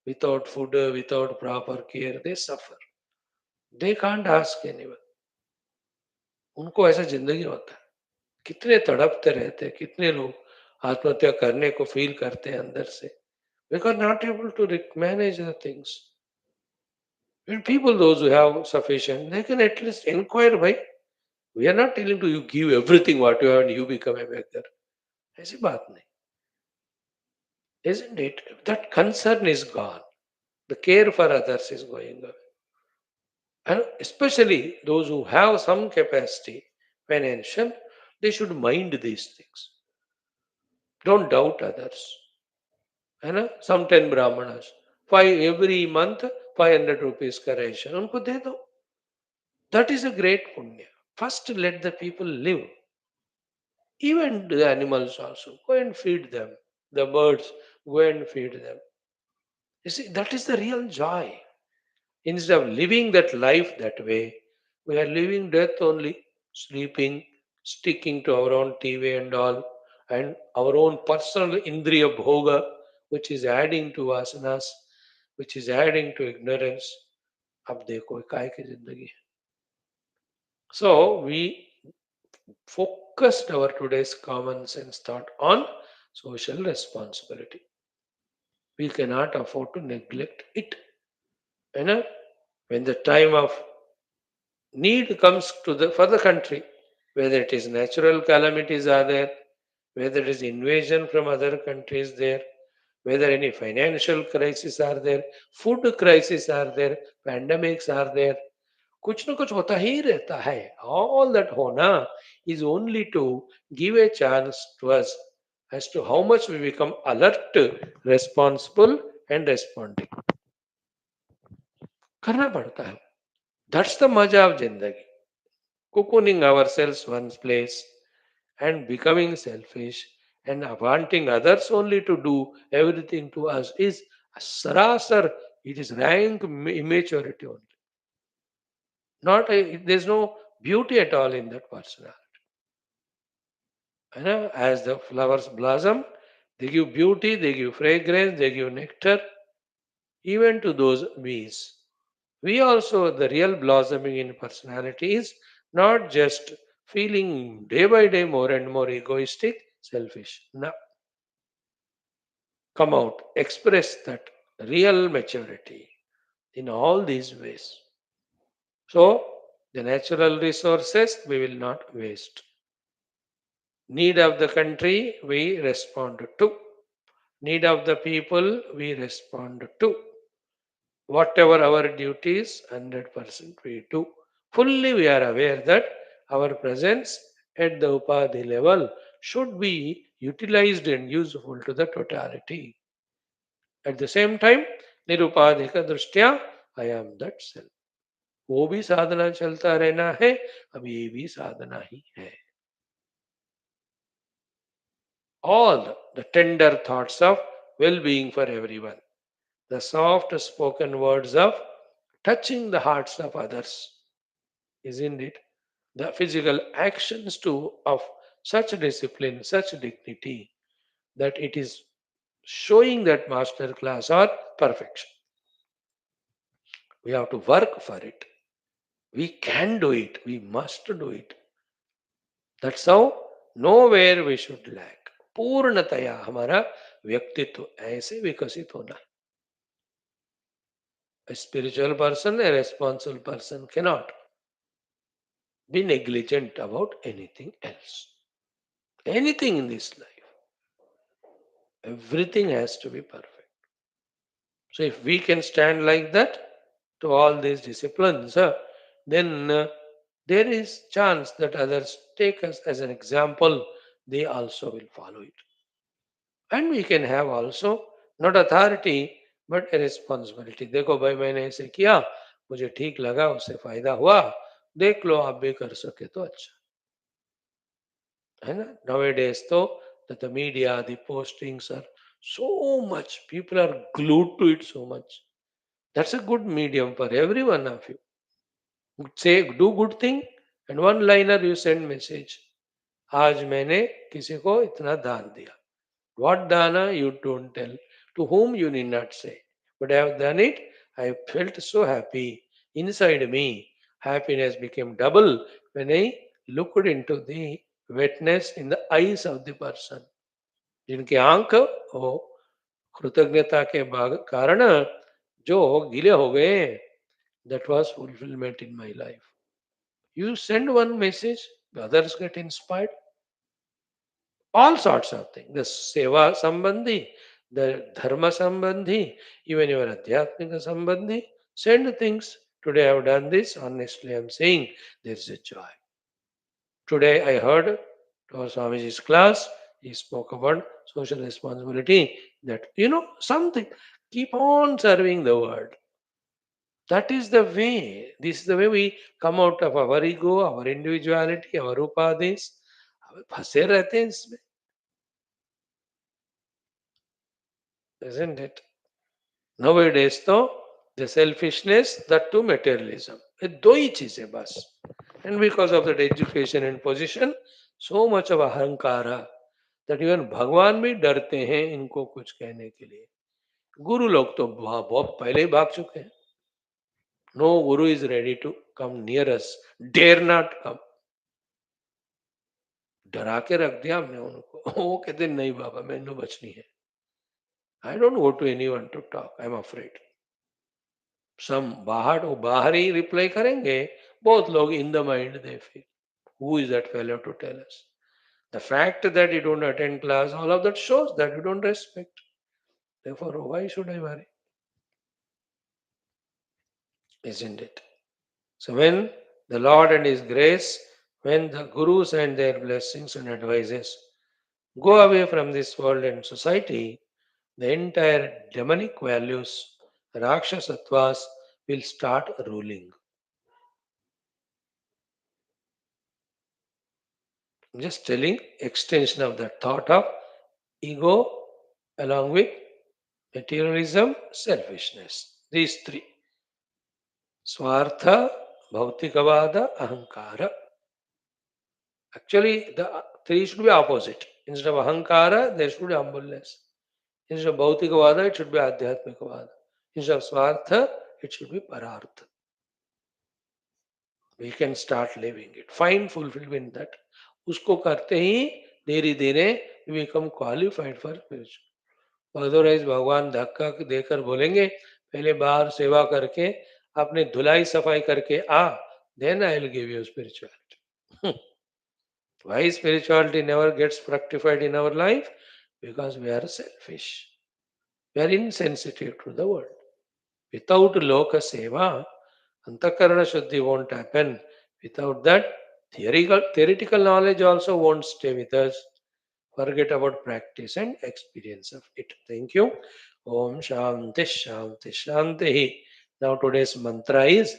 without food, without proper care, they suffer. They can't ask anyone. उनको ऐसा जिंदगी होता है. कितने तड़पते रहते हैं, कितने लोग आत्महत्या करने को फील करते हैं अंदर से, because not able to manage the things. When people, those who have sufficient, they can at least inquire why. We are not telling to you give everything what you have and you become a beggar. ऐसी बात नहीं. Isn't it? That concern is gone. The care for others is going away. And especially those who have some capacity, financial, they should mind these things. Don't doubt others. है ना? Some 10 brahmanas, 5 every month, 500 rupees का ration उनको दे दो. That is a great punya. First, let the people live. Even the animals also. Go and feed them. The birds, go and feed them. You see, that is the real joy. Instead of living that life that way, we are living death only, sleeping, sticking to our own TV and all, and our own personal indriya bhoga, which is adding to asanas, which is adding to ignorance. अब देखो काय की जिंदगी है. So we focused our today's common sense thought on social responsibility. We cannot afford to neglect it. You know, when the time of need comes to the for the country, whether it is natural calamities are there, whether it is invasion from other countries there, whether any financial crisis are there, food crisis are there, pandemics are there, कुछ ना कुछ होता ही रहता है. All that होना is only to give a chance to us as to how much we become alert, responsible and responding. करना पड़ता है. That's the मजा of जिंदगी. cocooning ourselves one place and becoming selfish and wanting others only to do everything to us is a sarasar. It is rank immaturity only. There's no beauty at all in that personality. As the flowers blossom, they give beauty, they give fragrance, they give nectar, even to those bees. We also, the real blossoming in personality is not just feeling day by day more and more egoistic, selfish. No, come out, express that real maturity in all these ways. So, the natural resources we will not waste. Need of the country we respond to. Need of the people we respond to. Whatever our duties, 100% we do. Fully we are aware that our presence at the Upadhi level should be utilized and useful to the totality. At the same time, निरुपाधिक दृष्टिया I am that self. वो भी साधना चलता रहना है, अब ये भी साधना ही है. All the tender thoughts of well-being for everyone, the soft spoken words of touching the hearts of others, isn't it? The physical actions too of such discipline, such dignity, that it is showing that master class or perfection. We have to work for it. We can do it. We must do it. That's how nowhere we should lack. पूर्णतया हमारा व्यक्तित्व ऐसे विकसित होना. A spiritual person, a responsible person cannot be negligent about anything else. Anything in this life. Everything has to be perfect. So if we can stand like that to all these disciplines, then there is chance that others take us as an example. They also will follow it. And we can have also not authority but a responsibility. देखो भाई मैंने ऐसे किया, मुझे ठीक लगा, उससे फायदा हुआ, देख लो आप भी कर सके तो अच्छा है ना. Nowadays though that the media, the postings are so much, people are glued to it so much. That's a good medium for every one of you. Say do good thing and one liner you send message. आज मैंने किसी को इतना दान दिया. What dana you don't tell. To whom you need not say. But I have done it. I felt so happy. Inside me, happiness became double when I looked into the wetness in the eyes of the person. जिनके आंख वो कृतज्ञता के कारण जो गीले हो गए. That was fulfillment in my life. You send one message, others get inspired. All sorts of things. The seva sambandhi, the dharma sambandhi, even your adhyatmika sambandhi. Send things. Today I have done this. Honestly, I am saying there is a joy. Today I heard to our Swamiji's class, he spoke about social responsibility. That, something. Keep on serving the world. That is the way. This is the way we come out of our ego, our individuality, our upadhis. फंसे रहते हैं इसमें, isn't it? Nowadays though, the selfishness, that too materialism. ये दो ही चीजें बस. And because of that education and position, so much of ahankara that even भगवान भी डरते हैं इनको कुछ कहने के लिए. गुरु लोग तो बहुत पहले ही भाग चुके हैं. No guru is ready to come near us. Dare not come. डरा के रख दिया हमने उनको. वो कहते नहीं बाबा मैंने बचनी है. I don't go to anyone to talk. I'm afraid. सम बाहर ही रिप्लाई करेंगे. बहुत लोग in the mind they feel who is that fellow to tell us. The fact that you don't attend class, all of that shows that you don't respect. Therefore, why should I worry? Isn't it? So when the Lord and His grace, when the gurus and their blessings and advices go away from this world and society, the entire demonic values, rakshasattvas, will start ruling. Just telling extension of that thought of ego along with materialism, selfishness. These three. Swartha, Bhautikavada, Ahankara. Actually, the three should be opposite. Instead of Ahankara, there should be humbleness. Instead of Bhautikavada, it should be Adhyatmikavada. Instead of Swartha, it should be Parartha. We can start living it. Find fulfillment that. उसको करते ही धीरे धीरे we become qualified for spiritual. Otherwise भगवान धक्का देकर बोलेंगे पहले बाहर सेवा करके अपने धुलाई सफाई करके आ, then I will give you spirituality. Why spirituality never gets fructified in our life? Because we are selfish. We are insensitive to the world. Without loka seva, antakarana shuddhi won't happen. Without that, theoretical knowledge also won't stay with us. Forget about practice and experience of it. Thank you. Om Shanti Shanti Shanti. Now today's mantra is,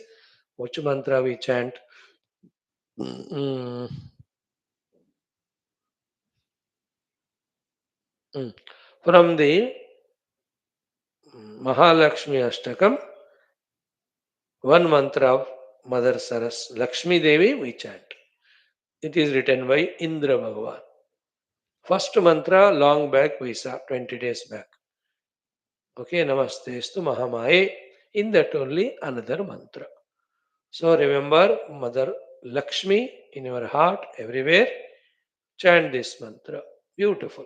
which mantra we chant? Mm, mm. From the Mahalakshmi Ashtakam, one mantra of Mother Saras Lakshmi Devi we chant. It is written by Indra Bhagavan. First mantra long back we saw 20 days back. Okay, Namaste Stu Mahamaye. In that only another mantra. So remember Mother Lakshmi in your heart everywhere. Chant this mantra. Beautiful.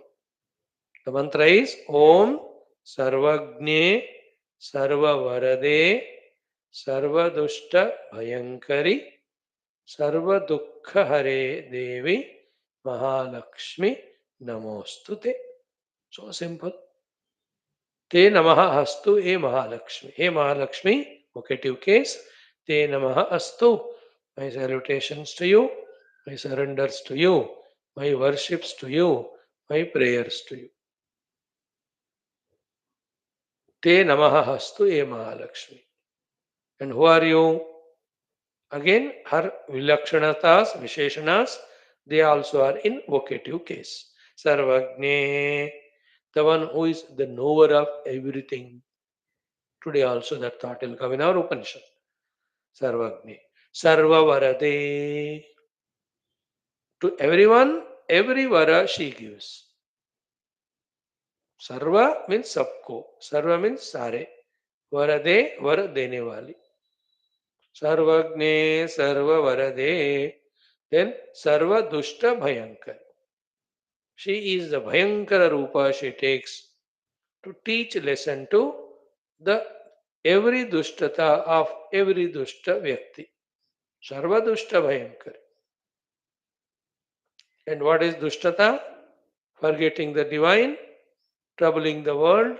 The mantra is Om Sarvagne Sarvavarade Sarvadushta Bhayankari Sarvadukha Hare Devi Mahalakshmi Namostute. So simple. Te Namaha Astu E Mahalakshmi. Hey Mahalakshmi, vocative case. Te Namaha Astu. My salutations to you, my surrenders to you, my worships to you, my prayers to you. Te Namaha Astu E Mahalakshmi. And who are you? Again, her Vilakshanatas, Visheshanas, they also are in vocative case. Sarvagne, the one who is the knower of everything. Today also that thought will come in our Upanishad. Sarvagne. Sarva Varade. To everyone, every vara she gives. Sarva means sabko. Sarva means sare. Varade, var dene wali. Sarvagne, sarva varade. Then sarva dushta bhayankar. She is the bhayankara rupa she takes to teach lesson to the every dushtata of every dushta vyakti. Sarva dushta bhayankar. And what is dushtata? Forgetting the divine, troubling the world,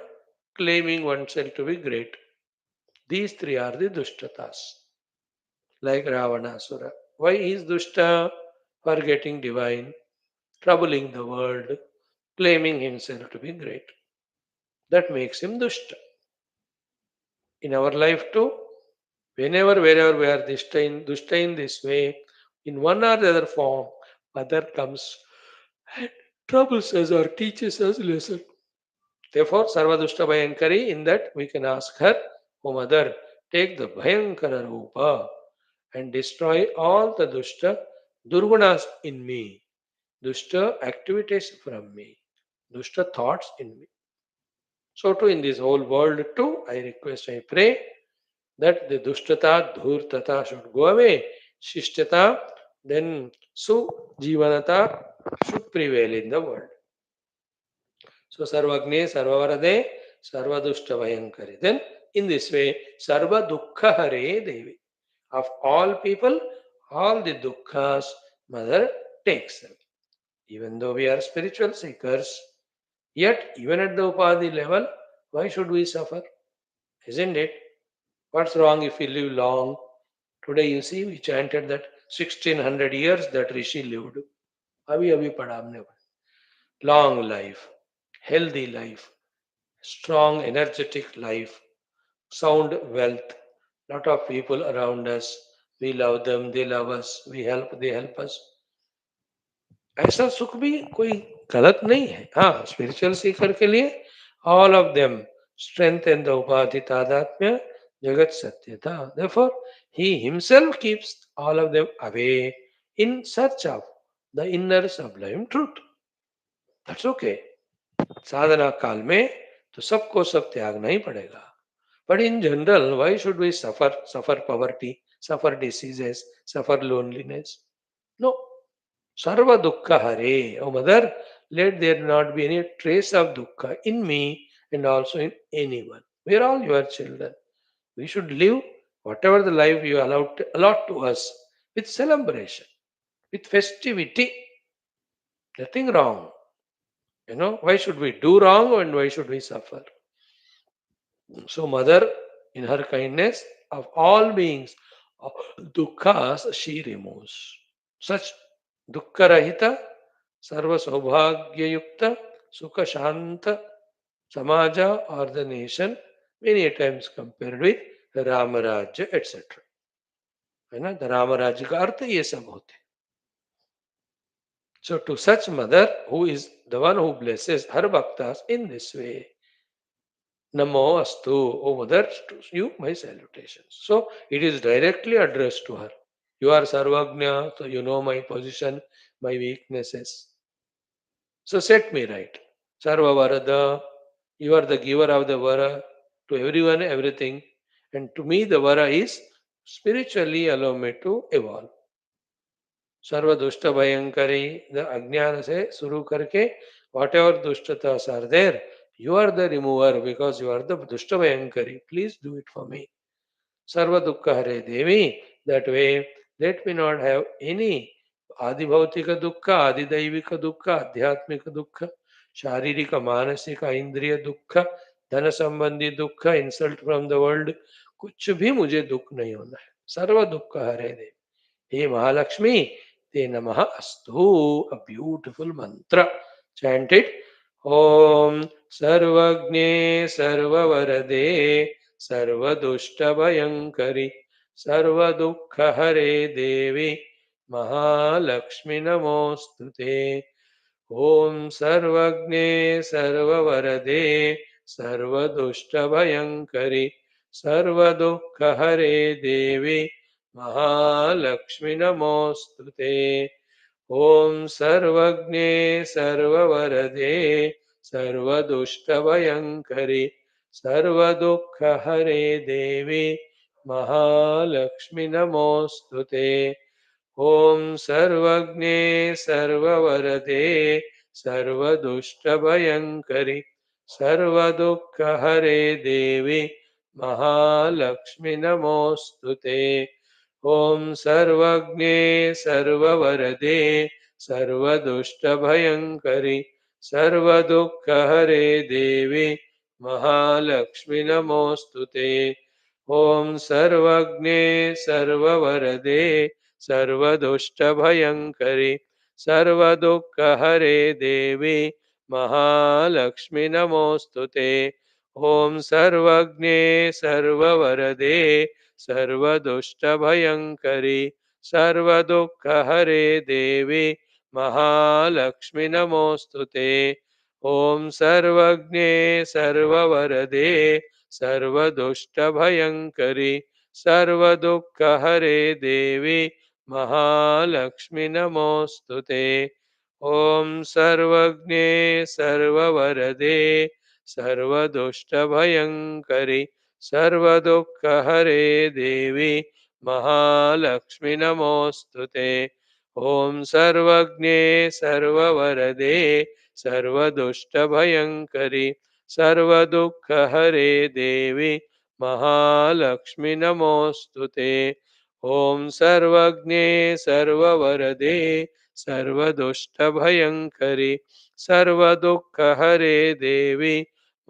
claiming oneself to be great. These three are the dushtatas, like Ravanasura. Why is dushta? Forgetting divine, troubling the world, claiming himself to be great. That makes him dushta. In our life too, whenever, wherever we are dushta in this way, in one or the other form, mother comes and troubles us or teaches us lesson. Therefore, Sarvadushta Bhayankari, in that we can ask her, O mother, take the Bhayankara Rupa and destroy all the Dushta Durgunas in me, Dushta activities from me, Dushta thoughts in me. So too in this whole world too, I request, I pray that the Dushtata, Dhurtata should go away, Shishtata, then Su Jivanata should prevail in the world. So Sarvagne, Sarvavarade, Sarvadushta Vayankari. Then in this way, Sarva Dukkha Hare Devi. Of all people, all the dukkhas, Mother takes them. Even though we are spiritual seekers, yet even at the Upadhi level, why should we suffer? Isn't it? What's wrong if we live long? Today you see, we chanted that 1600 years that Rishi lived. Abhi pada humne. Long life, healthy life, strong, energetic life, sound wealth, lot of people around us. We love them, they love us, we help, they help us. ऐसा सुख भी कोई गलत नहीं है। हाँ, spiritual Sikar के लिए all of them strength in the उपाधि तादात्म्य जगत सत्यता, therefore he himself keeps all of them away in search of the inner sublime truth. That's okay. साधना काल में तो सबको सब त्यागना ही पड़ेगा। But in general why should we suffer poverty, suffer diseases, suffer loneliness? No, सर्व दुःख हरे. Oh mother, let there not be any trace of dukkha in me and also in anyone. We are all your children. We should live whatever the life you allot to us with celebration, with festivity. Nothing wrong. Why should we do wrong and why should we suffer? So, Mother, in her kindness of all beings, of dukkha's she removes. Such dukkha rahita, sarva saubhagya yukta, sukha shanta samaja or the nation, many a times compared with Ramarajya, etc. है ना, the रामराज्य का अर्थ ये सब होते. So to such mother who is the one who blesses her bhaktas in this way, Namo Astu, O mother, to you my salutations. So it is directly addressed to her. You are Sarvagnya, so you know my position, my weaknesses. So set me right. Sarva Varada, you are the giver of the Vara to everyone, everything. And to me, the Vara is spiritually allow me to evolve. सर्व दुष्ट भयंकरी, the अज्ञान से शुरू करके whatever दुष्टता are there, you are the remover because you are the दुष्ट भयंकरी, please do it for me. सर्व दुख हरे देवी, that way let me not have any आदि भौतिक दुख, आदि दैविक दुख, आध्यात्मिक दुख, शारीरिक मानसिक इंद्रिय दुख, धन संबंधी दुख, इंसल्ट फ्रॉम द वर्ल्ड, कुछ भी मुझे दुख नहीं होना है. सर्व दुख हरे देवी, हे महालक्ष्मी, ते नमः अस्तु. A beautiful mantra. Chant it. Om Sarvagне Sarvavarade Sarvadushta Bhayankari Sarvadukha Hare Devi Mahalakshmi Namostute. Om Sarvagne Sarvavarade Sarvadushta Bhayankari Sarvadukha Hare Devi Mahalakshmi नमोस्तुते. ओम सर्वज्ञे सर्ववरदे सर्वदुष्टभयंकरि सर्वदुःखहरे देवी महालक्ष्मी नमोस्तुते. ओम सर्वज्ञे सर्ववरदे सर्वदुष्टभयंकरि सर्वदुःखहरे देवी महालक्ष्मी नमोस्तुते. ओम सर्वज्ञे सर्ववरदे सर्वदुष्टभयंकरि सर्वदुःखहरे देवी महालक्ष्मी नमोस्तुते. ओम सर्वज्ञे सर्ववरदे सर्वदुष्टभयंकरि सर्वदुःखहरे देवी महालक्ष्मी नमोस्तुते. ओम सर्वज्ञे सर्ववरदे सर्वदुष्टभयंकरी सर्वदुःखहरे देवी महालक्ष्मी नमोस्तुते. ओम सर्वज्ञे सर्ववरदे सर्वदुष्टभयंकरी सर्वदुःखहरे देवी महालक्ष्मी नमोस्तुते. ओम सर्वज्ञे सर्ववरदे सर्वदुष्टभयंकरी सर्वदुःखहरे देवी महालक्ष्मी नमोस्तुते. ओम सर्वज्ञे सर्ववरदे सर्वदुष्टभयंकरी सर्वदुःखहरे देवी महालक्ष्मी नमोस्तुते. ओम सर्वज्ञे सर्ववरदे सर्वदुष्टभयंकरी सर्वदुःखहरे देवी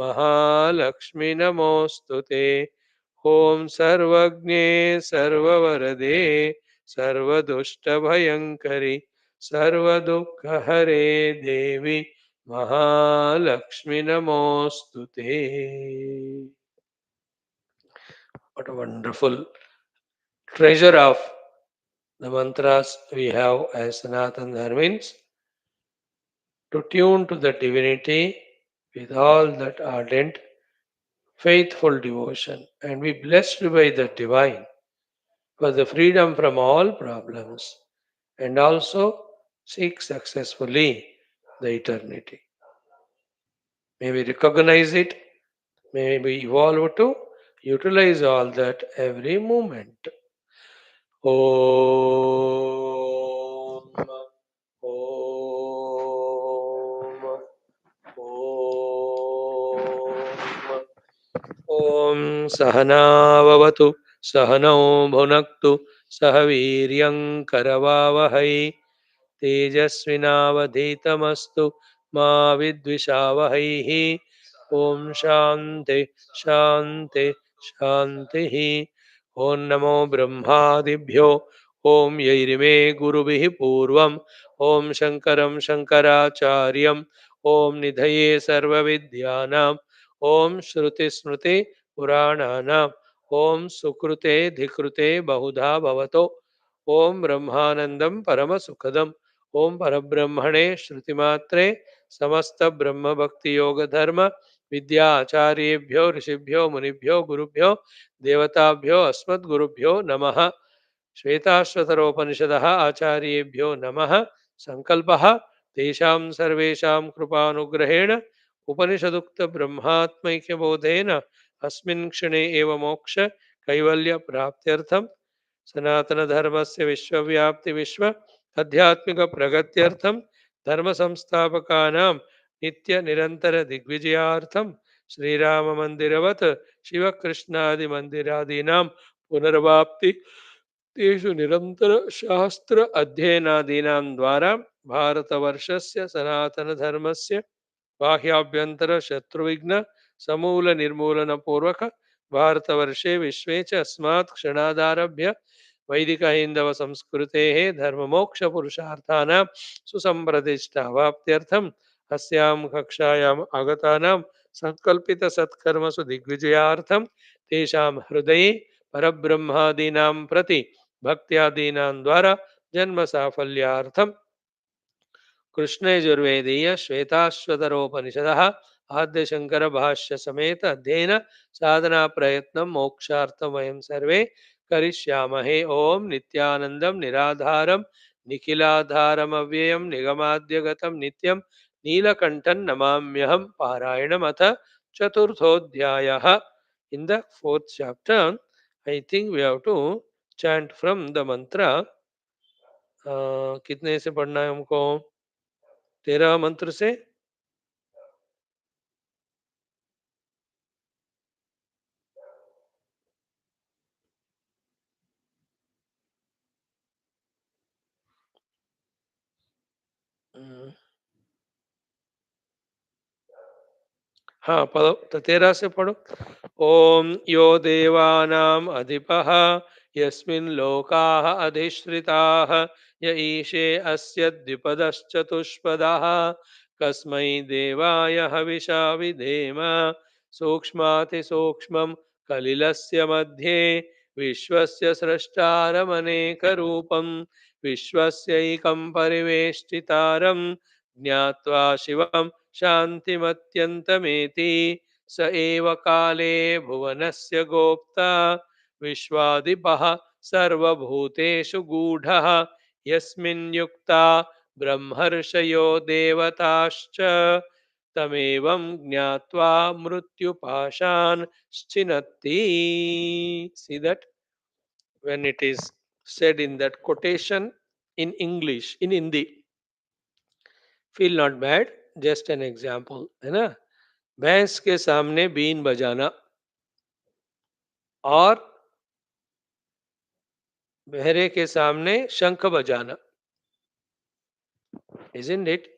महालक्ष्मी नमोस्तुते. ओम सर्वज्ञे सर्ववरदे सर्वदुष्टभयंकरी सर्वदुःखहरे देवी महालक्ष्मी नमोस्तुते. What a wonderful treasure of the mantras we have as Sanatana Dharmins. to tune to the divinity with all that ardent, faithful devotion, and be blessed by the divine for the freedom from all problems, and also seek successfully the eternity. May we recognize it, may we evolve to utilize all that every moment. Om, Om, Om. ॐ सहनाववतु सहनौ भुनक्तु सह वीर्यं करवावहै तेजस्विनावधीतमस्तु मा विद्विषावहैः ॐ शान्ति शान्ति शान्तिः ॐ नमो ब्रह्मादिभ्यो ॐ यैरिमे गुरुभिः पूर्वम् ॐ शङ्करं शङ्कराचार्यं ॐ निधये सर्वविद्यानां ॐ श्रुतिस्मृति पुराणानाम् ॐ सुकृते धिकृते बहुधा भवतो ॐ ब्रह्मानन्दं परमसुखदम् ॐ परब्रह्मणे श्रुतिमात्रे समस्त ब्रह्म भक्ति योग धर्म विद्या आचार्येभ्यो ऋषिभ्यो मुनिभ्यो गुरुभ्यो देवताभ्यो अस्मद्गुरुभ्यो नमः श्वेताश्वतरोपनिषदः आचार्येभ्यो नमः संकल्पः तेषां सर्वेषां कृपानुग्रहेण उपनिषदुक्त ब्रह्मात्मैक्यबोधेन अस्मिन् क्षणे एव मोक्ष कैवल्य प्राप्त्यर्थं सनातनधर्मस्य विश्वव्याप्ति विश्व आध्यात्मिक प्रगत्यर्थं धर्म संस्थापकानां नित्य निरंतर दिग्विजयार्थं श्रीराममन्दिरवत् शिवकृष्णादिमन्दिरादीनां पुनर्वाप्ति तेषु निरंतर शास्त्र अध्ययनादीनां द्वारा भारतवर्षस्य सनातनधर्मस्य बाह्याभ्यंतर शत्रुविघ्न समूल निर्मूलन पूर्वक भारतवर्षे विश्वे च अस्मात् क्षणादारभ्य वैदिक हैंदव संस्कृते धर्ममोक्ष पुरुषार्थानां सुसंप्रतिष्ठावाप्त्यर्थम् अस्यां कक्षायाम् आगतानां संकल्पित सत्कर्मसु दिग्विजयार्थं तेषां हृदये परब्रह्मादीनां प्रति भक्त्यादीनां द्वारा जन्म साफल्यार्थं कृष्णयजुर्वेदीय श्वेताश्वतरोपनिषदः आद्य शंकर भाष्य समेत अध्ययन साधना प्रयत्न मोक्षार्थम वयं सर्वे करिष्यामहे ओम नित्यानंदम निराधारम निखिलाधारम अव्ययम निगमाद्यगतम नित्यम नीलकंठं नमाम्यहं पारायणमथ चतुर्थोऽध्यायः. In the fourth chapter, I think we have to chant from the mantra. कितने से पढ़ना है हमको? 13 मंत्र से. हाँ पढ़ो तो 13 से पढ़ो. ओम यो देवानाम अधिपः यस्मिन् लोकाः अधिश्रिताः य ईशे अस्य द्विपदश्चतुष्पदः कस्मै देवाय हविषा विधेम सूक्ष्मातिसूक्ष्मं कलिलस्य मध्ये विश्वस्य स्रष्टारमनेकरूपं विश्वस्यैकं परिवेष्टितारं ज्ञात्वा शिवं शान्तिमत्यन्तमेति स एव काले भुवनस्य गोप्ता विश्वादिपः सर्वभूतेषु गूढः यस्मिन् युक्ता ब्रह्मर्षयो देवताश्च तमेवं ज्ञात्वा मृत्युपाशान् छिनत्ति. See that when it is said in that quotation in English, in Hindi, feel not bad, just an example है ना. भैंस के सामने बीन बजाना और बहरे के सामने शंख बजाना. Isn't it?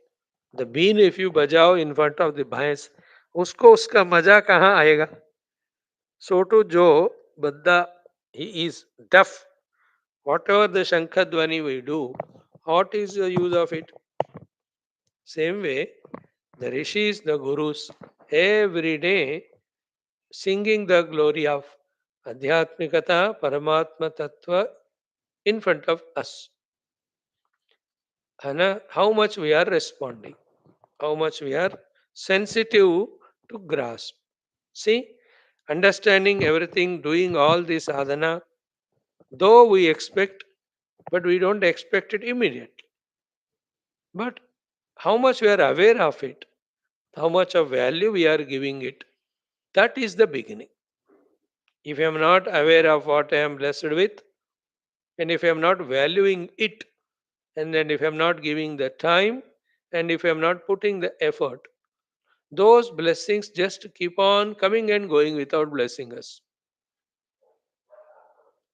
The bean if you बजाओ in front of the भैंस, उसको उसका मजा कहाँ आएगा? So to जो Badda, he is deaf. Whatever the shankha dhvani we do, what is the use of it? Same way, the rishis, the gurus, every day singing the glory of Adhyatmikata, Paramatma Tattva in front of us. And how much we are responding. how much we are sensitive to grasp. See, understanding everything, doing all this sadhana, though we expect, but we don't expect it immediately. But how much we are aware of it, how much of value we are giving it, that is the beginning. If I am not aware of what I am blessed with, and if I am not valuing it, and then if I am not giving the time, and if I am not putting the effort, those blessings just keep on coming and going without blessing us.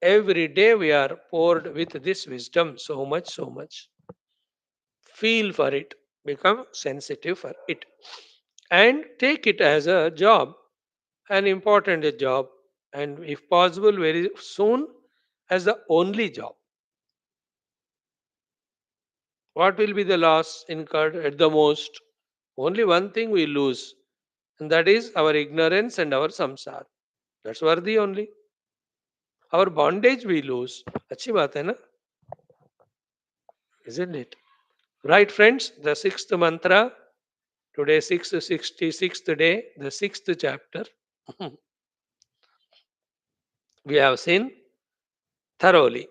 Every day we are poured with this wisdom so much, so much. Feel for it, become sensitive for it, and take it as a job, an important job, and if possible, very soon as the only job. What will be the loss incurred at the most? Only one thing we lose, and that is our ignorance and our samsara. That's worthy only. Our bondage we lose. Achhi baat hai na? Isn't it? Right, friends? The sixth mantra, today, 666th day, the sixth chapter. We have seen thoroughly.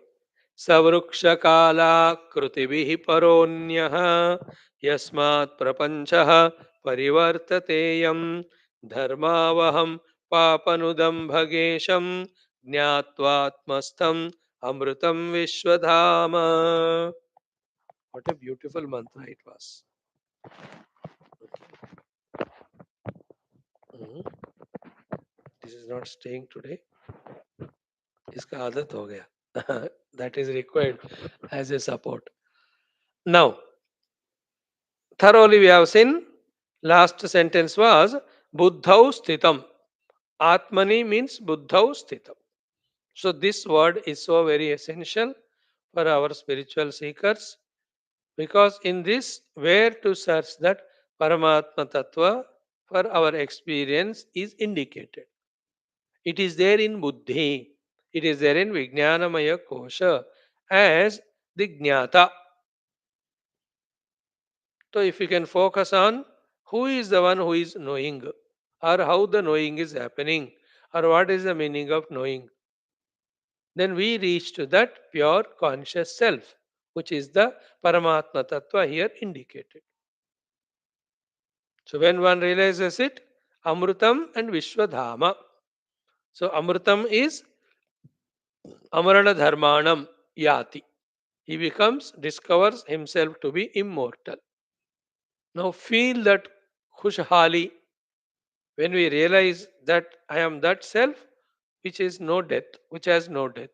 सवृक्षकालाकृतिभिः परोऽन्यः यस्मात् प्रपञ्चः परिवर्ततेयं धर्मावहं पापनुदं भगेशं ज्ञात्वात्मस्थम् अमृतं विश्वधाम. What a beautiful mantra it was. Mhm. This is not staying today. इसका आदत हो गया. That is required as a support. Now, thoroughly we have seen. Last sentence was Buddhau Sthitam. Atmani means Buddhau Sthitam. So this word is so very essential for our spiritual seekers, because in this, where to search that Paramatma Tattva for our experience is indicated. It is there in Buddhi. It is there in Vijnanamaya Kosha as the Jnata. So if we can focus on who is the one who is knowing, or how the knowing is happening, or what is the meaning of knowing, then we reach to that pure conscious self, which is the Paramatma Tattva here indicated. So when one realizes it, Amrutam and Vishwadhama. So Amrutam is Amarana Dharmanam Yati. He becomes, discovers himself to be immortal. Now feel that Khushhali when we realize that I am that self which is no death, which has no death.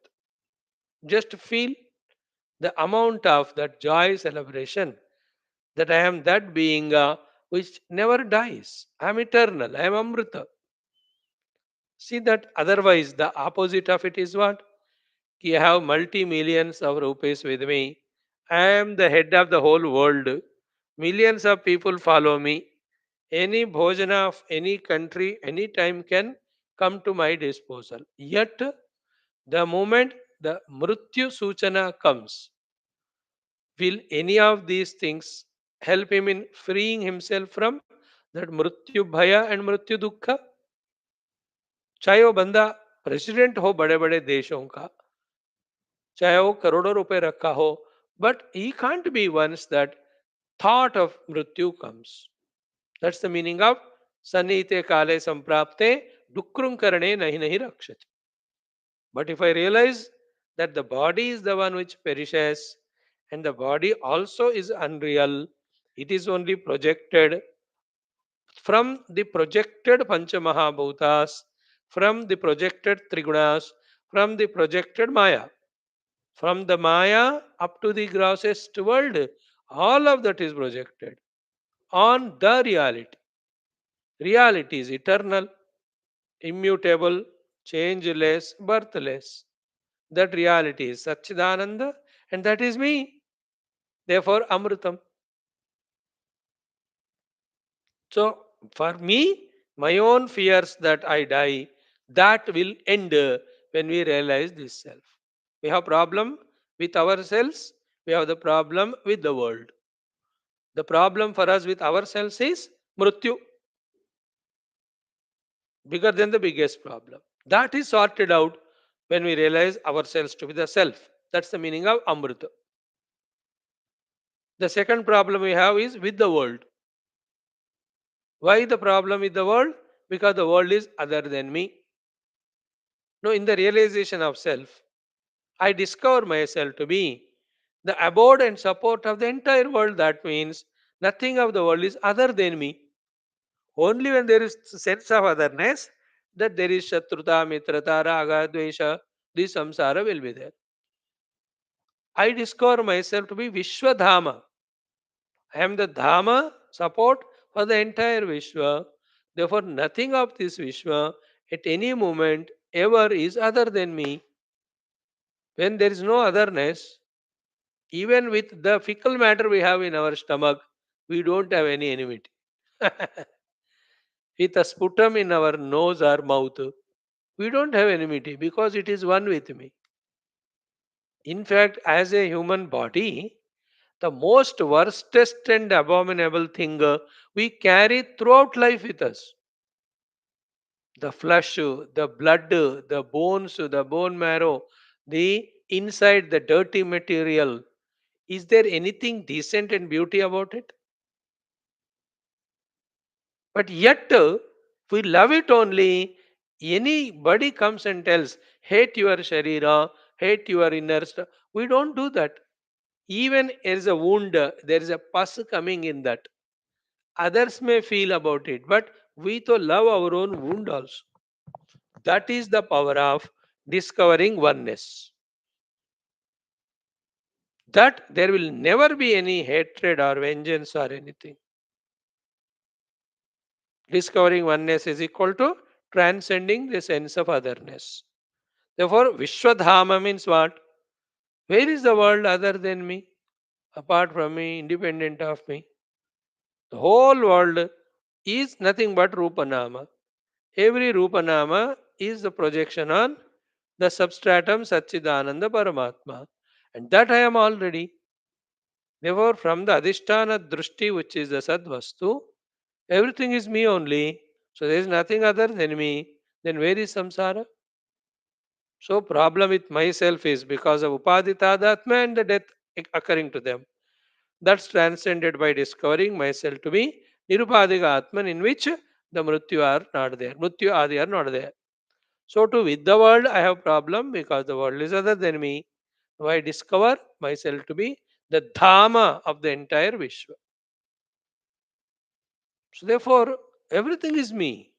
Just feel the amount of that joy celebration, that I am that being which never dies. I am eternal. I am Amrita. See that otherwise the opposite of it is what? Ki I have multi millions of rupees with me. I am the head of the whole world. Millions of people follow me. Any bhojana of any country, any time can come to my disposal. Yet, the moment the mrityu suchana comes, will any of these things help him in freeing himself from that mrityu bhaya and mrityu dukkha? चाहे वो बंदा president हो बड़े बड़े देशों का, चाहे वो करोड़ों रुपए रखा हो, but he can't be once that thought of mrityu comes. That's the meaning of sanite kale samprapte dukrum karane nahi nahi rakshati. But if I realize that the body is the one which perishes, and the body also is unreal, it is only projected from the projected Panchamahabhutas, from the projected Trigunas, from the projected Maya. From the Maya up to the grossest world, all of that is projected on the reality. Reality is eternal, immutable, changeless, birthless. That reality is Satchidananda, and that is me. Therefore, Amritam. So, for me, my own fears that I die, that will end when we realize this self. We have problem with ourselves, we have the problem with the world. The problem for us with ourselves is mrityu, bigger than the biggest problem. That is sorted out when we realize ourselves to be the self. That's the meaning of Amrita. The second problem we have is with the world. Why the problem with the world? Because the world is other than me. No, in the realization of self, I discover myself to be the abode and support of the entire world. That means nothing of the world is other than me. Only when there is sense of otherness, that there is Shatruta, Mitrata, Raga, Dvesha, this samsara will be there. I discover myself to be Vishwadhama. I am the Dhamma support for the entire Vishwa. Therefore, nothing of this Vishwa at any moment ever is other than me. When there is no otherness, even with the fickle matter we have in our stomach, we don't have any enmity. With a sputum in our nose or mouth, we don't have enmity because it is one with me. In fact, as a human body, the most worstest and abominable thing we carry throughout life with us. The flesh, the blood, the bones, the bone marrow, the inside, the dirty material. Is there anything decent and beauty about it? But yet, we love it only. Anybody comes and tells, hate your sharira, hate your inner stuff. We don't do that. Even there is a wound, there is a pus coming in that. Others may feel about it, but we to love our own wound also. That is the power of discovering oneness. That there will never be any hatred or vengeance or anything. Discovering oneness is equal to transcending the sense of otherness. Therefore, Vishwadhama means what? Where is the world other than me? Apart from me, independent of me? The whole world is nothing but Rupanama. Every Rupanama is the projection on the substratum Satchidananda Paramatma. And that I am already. Therefore, from the Adhisthana Drushti, which is the Sadvastu, everything is me only. So there is nothing other than me. Then where is samsara? So problem with myself is because of upaditadatma and the death occurring to them. That's transcended by discovering myself to be nirupadika atman, in which the mrityu are not there. Mrityu adi are not there. So to with the world I have problem because the world is other than me. So I discover myself to be the dhamma of the entire Vishwa. So therefore everything is me,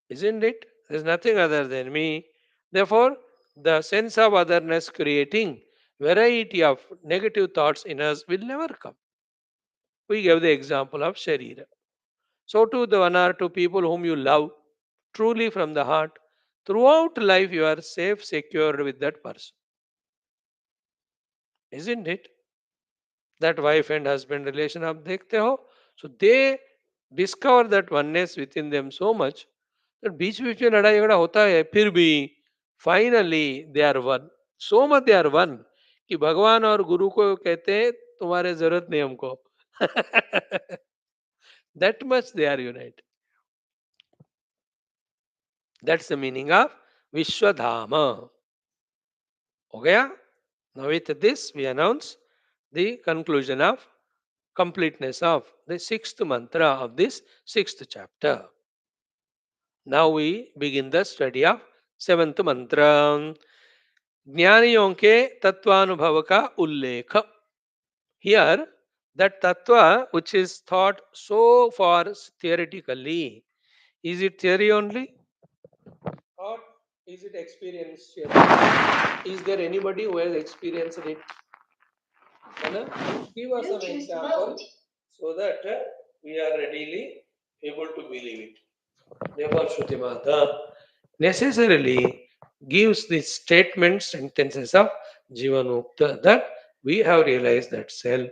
isn't it? There's nothing other than me. Therefore, the sense of otherness creating variety of negative thoughts in us will never come. We gave the example of Sharira. So, to the one or two people whom you love truly from the heart, throughout life you are safe, secured with that person, isn't it? That wife and husband relation आप देखते हो, so they discover that oneness within them so much that बीच बीच में लड़ाई झगड़ा होता है, फिर भी finally they are one. So much they are one कि भगवान और गुरु को कहते हैं तुम्हारे जरूरत नहीं हमको. That much they are united. That's the meaning of Vishwadhama. हो गया? Now with this we announce the conclusion of completeness of the sixth mantra of this sixth chapter. Now we begin the study of seventh mantra. ज्ञानियों के तत्वानुभव का उल्लेख. Here, that tattva which is thought so far theoretically, is it theory only? Or is it experiential? Is there anybody who has experienced it? Anna, give us an example so that we are readily able to believe it. Therefore, Shruti Mata necessarily gives the statement sentences of Jivanmukta that we have realized that self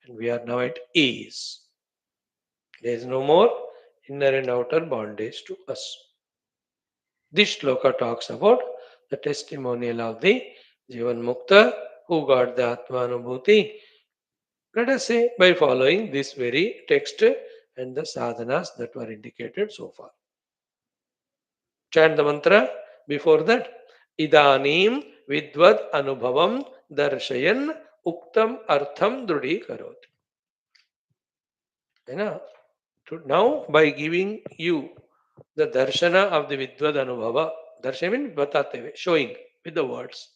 and we are now at ease. There is no more inner and outer bondage to us. This shloka talks about the testimonial of the Jivanmukta who got the Atmanubhuti Let us say by following this very text and the sadhanas that were indicated so far. Chant the mantra. Before that, Idanim Vidvad Anubhavam Darshayan Uktam Artham Drudi Karoti. Now, by giving you the darshana of the Vidvad Anubhava, darshana means batate, showing with the words.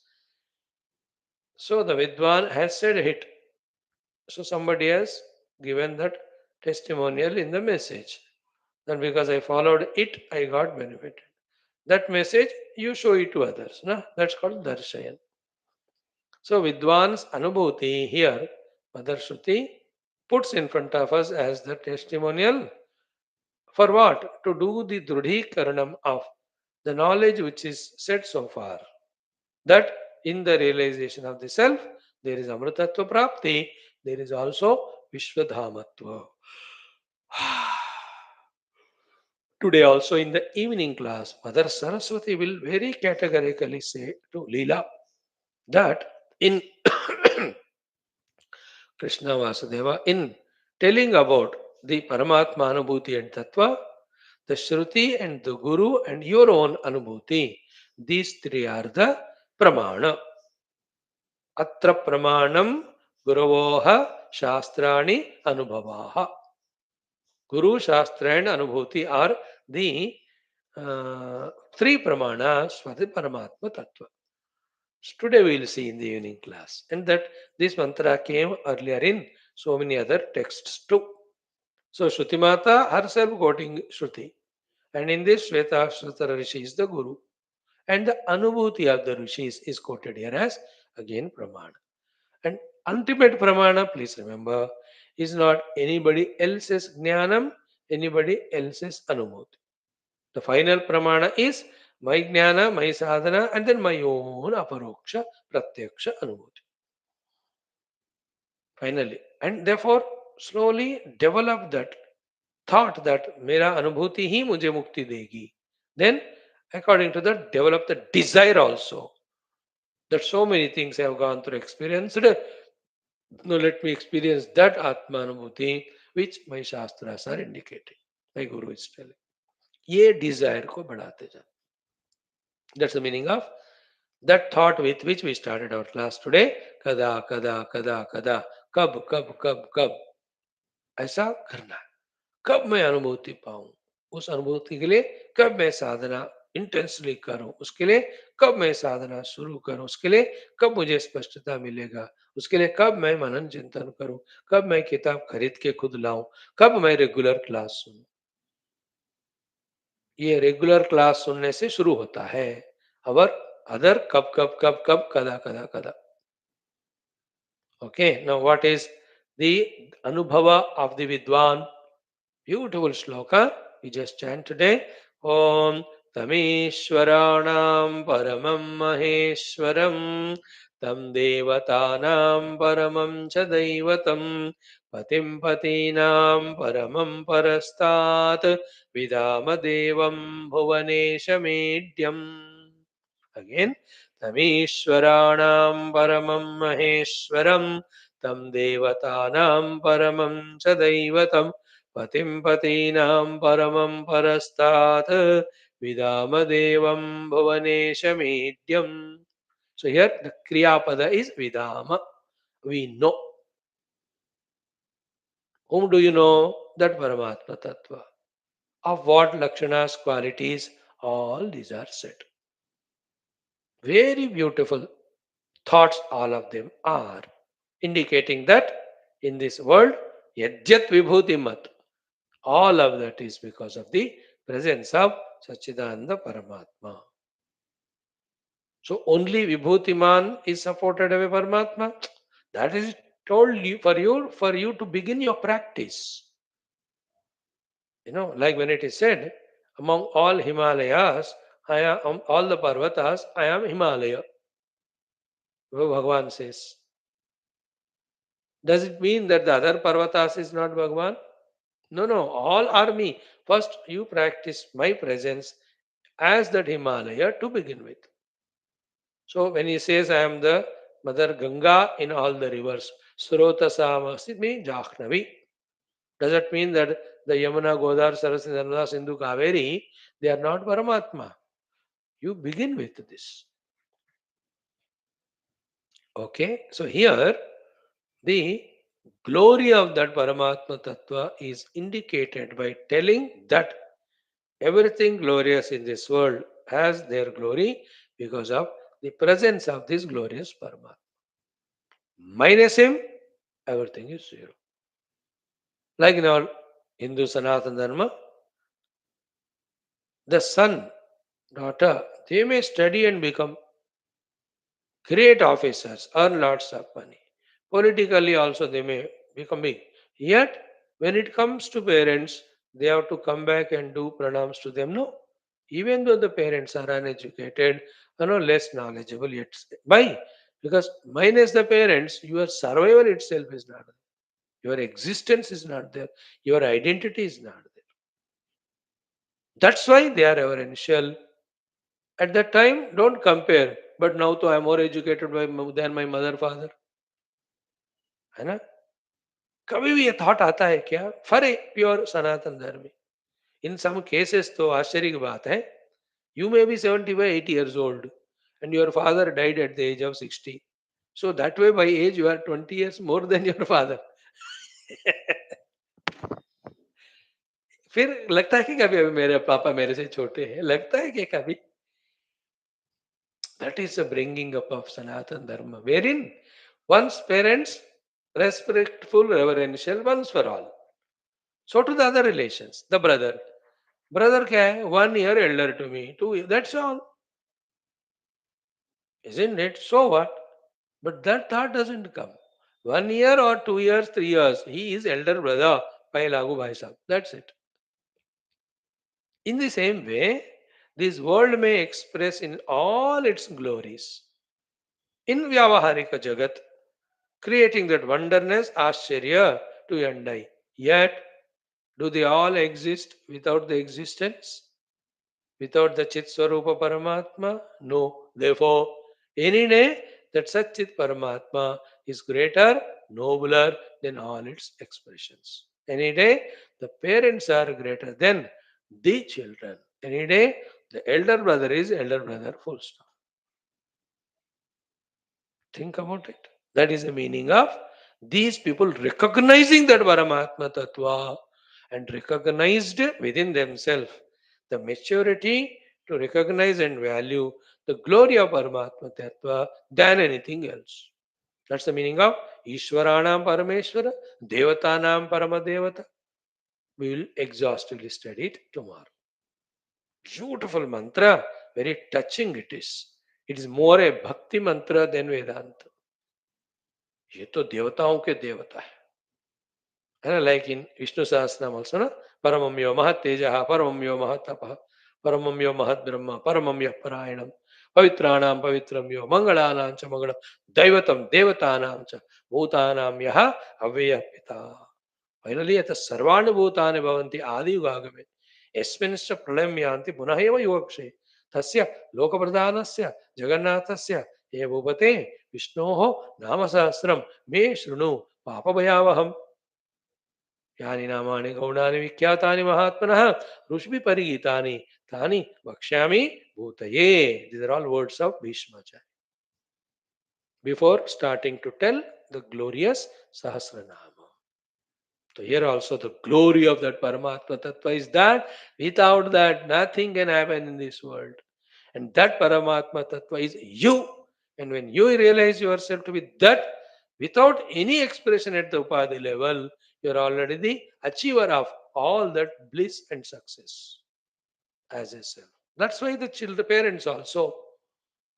So the Vidwan has said it. So somebody has given that testimonial in the message. Then because I followed it, I got benefited. That message, you show it to others. Na? That's called darshayan. So Vidwan's anubhuti here, Mother Shruti, puts in front of us as the testimonial for what? To do the drudhikaranam of the knowledge which is said so far. That in the realization of the self, there is amritatva prapti, there is also vishwadhamatva. Today also in the evening class, Mother Saraswati will very categorically say to Leela that in Krishna Vasudeva, in telling about the Paramatma Anubhuti and Tattva, the Shruti and the Guru and your own Anubhuti, these three are the Pramana. Atra Pramanam Guruvoha Shastrani Anubhavaha. Guru, Shastra and Anubhuti are the three Pramanas for the Paramatma Tattva. Today we will see in the evening class. And that this mantra came earlier in so many other texts too. So Shruti Mata herself quoting Shruti. And in this Shwethashwathara Rishi is the Guru. And the Anubhuti of the Rishis is quoted here as again Pramana. And ultimate Pramana, please remember, is not anybody else's Jnanam, anybody else's Anubhuti. The final Pramana is my Jnana, my Sadhana, and then my own Aparoksha, Pratyaksha Anubhuti. Finally. And therefore, slowly develop that thought that Mera Anubhuti hi mujhe mukti degi. Then, according to that, develop the desire also. That so many things I have gone through experience. Now let me experience that Atma Anubhuti which my Shastras are indicating. My Guru is telling. ये desire को बढ़ाते जाओ. That's the meaning of that thought with which we started our class today. Kada, kada, kada, kada. कब कब कब कब ऐसा करना है. कब मैं अनुभूति पाऊं, उस अनुभूति के लिए कब मैं साधना इंटेंसली करूं, उसके लिए कब मैं साधना शुरू करूं, उसके लिए कब मुझे स्पष्टता मिलेगा, उसके लिए कब मैं मनन चिंतन करूं, कब मैं किताब खरीद के खुद लाऊं, कब मैं रेगुलर क्लास सुनूं. ये रेगुलर क्लास सुनने से शुरू होता है. और अदर कब कब कब कब कदा कदा कदा. Okay, now what is the Anubhava of the Vidwan? Beautiful shloka we just chant today. Om Tamishwaranam Paramam Maheshwaram Tam Devatanam Paramam Chadaivatam Patim Patinam Paramam Parastat Vidama Devam Bhuvaneshamedyam. Again, Tamishwaranam Paramam Maheshwaram Tam Devatanam Paramam Chadaivatam Patim Patinam Paramam Parastat Vidama Devam Bhuvaneshamedyam. So here the Kriya Pada is Vidama. We know. Whom do you know? That Paramatma Tattva. Of what Lakshanas qualities? All these are said. Very beautiful thoughts, all of them are indicating that in this world, Yajyat Vibhuti Mat, all of that is because of the presence of Sachidananda Paramatma. So only Vibhutiman is supported by Paramatma. That is told you for you to begin your practice. Like when it is said, among all Himalayas, all the Parvatas, I am Himalaya. Bhagavan says. Does it mean that the other Parvatas is not Bhagavan? No, no, all are me. First, you practice my presence as that Himalaya to begin with. So, when he says, I am the Mother Ganga in all the rivers. Srotasam means Jahnavi. Does that mean that the Yamuna, Godar, Saraswati, Narmada, Sindhu, Kaveri, they are not Paramatma? You begin with this. Okay, so here the glory of that Paramatma Tattva is indicated by telling that everything glorious in this world has their glory because of the presence of this glorious Paramatma. Minus him, everything is zero. Like in our Hindu Sanatana Dharma, the son, daughter, they may study and become great officers, earn lots of money. Politically also they may become big. Yet, when it comes to parents, they have to come back and do pranams to them. No. Even though the parents are uneducated, less knowledgeable yet. Why? Because minus the parents, your survival itself is not there. Your existence is not there. Your identity is not there. That's why they are reverential. At that time, don't compare. But now to I am more educated than my mother, father. है ना? कभी भी ये thought आता है क्या for a pure सनातन धर्म? इन some cases तो आश्चर्य की बात है. You may be 75, 80 years old, and your father died at the age of 60. So that way, by age, you are 20 years more than your father. फिर लगता है कि कभी अभी मेरे पापा मेरे से छोटे हैं, लगता है कि कभी. That is the bringing up of Sanatan Dharma, wherein one's parents respectful, reverential once for all. So to the other relations, the brother. Brother क्या है? 1 year elder to me. 2 years. That's all. Isn't it? So what? But that thought doesn't come. 1 year or 2 years, 3 years. He is elder brother. Bhai Lagu Bhai Sahab. That's it. In the same way, this world may express in all its glories. In Vyavaharika Jagat, creating that wonderness, Ashcharya to and I. Yet, do they all exist without the existence? Without the Chit Swarupa Paramatma? No. Therefore, any day that such Chit Paramatma is greater, nobler than all its expressions. Any day the parents are greater than the children. Any day the elder brother is elder brother, full stop. Think about it. That is the meaning of these people recognizing that Paramatma Tattva and recognized within themselves the maturity to recognize and value the glory of Paramatma Tattva than anything else. That's the meaning of Ishwaranam Parameshwara, Devatanam Paramadevata. We will exhaustively study it tomorrow. Beautiful mantra, very touching it is. It is more a bhakti mantra than Vedanta. ये तो देवताओं के देवता है ना. Like in Vishnu Sahasranama also ना. परमं यो महत् तेजः, परमं यो महत् तपः, परमं यो महत् ब्रह्म, परमं यः परायणं, पवित्राणां पवित्रं यो मंगलानां च मंगलम, दैवतं देवतानां च भूतानां यः अव्ययः पिता. फाइनली यत् सर्वाणि भूतानि भवन्ति आदियुगागमे यस्मिंश्च प्रलयं यान्ति पुनः एव युगक्षये तस्य लोकप्रधानस्य जगन्नाथस्य हे भूपते विष्णोः नामसहस्रं मे शृणु पापभयावहम्. यानि नामानि गौणानि विख्यातानि महात्मनः ऋषिभिः परिगीतानि तानि वक्ष्यामि भूतये. These are all words of Bhishmacharya before starting to tell the glorious Sahasranama. So here also the glory of that Paramatma Tattva is that without that nothing can happen in this world. And that Paramatma Tattva is you. And when you realize yourself to be that, without any expression at the Upadhi level, you are already the achiever of all that bliss and success as a self. That's why the children, parents also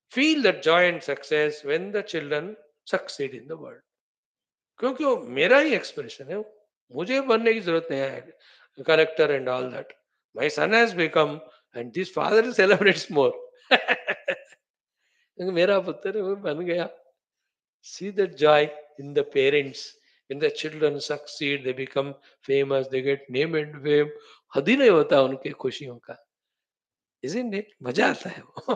feel that joy and success when the children succeed in the world. क्योंकि वो मेरा ही expression है. मुझे बनने की जरूरत नहीं है collector and all that. My son has become and this father celebrates more. मेरा पुत्र वो बन गया. See the joy in the parents when the children succeed, they become famous, they get name and fame. हद ही नहीं होता उनके खुशियों का. Isn't it? मजा आता है वो.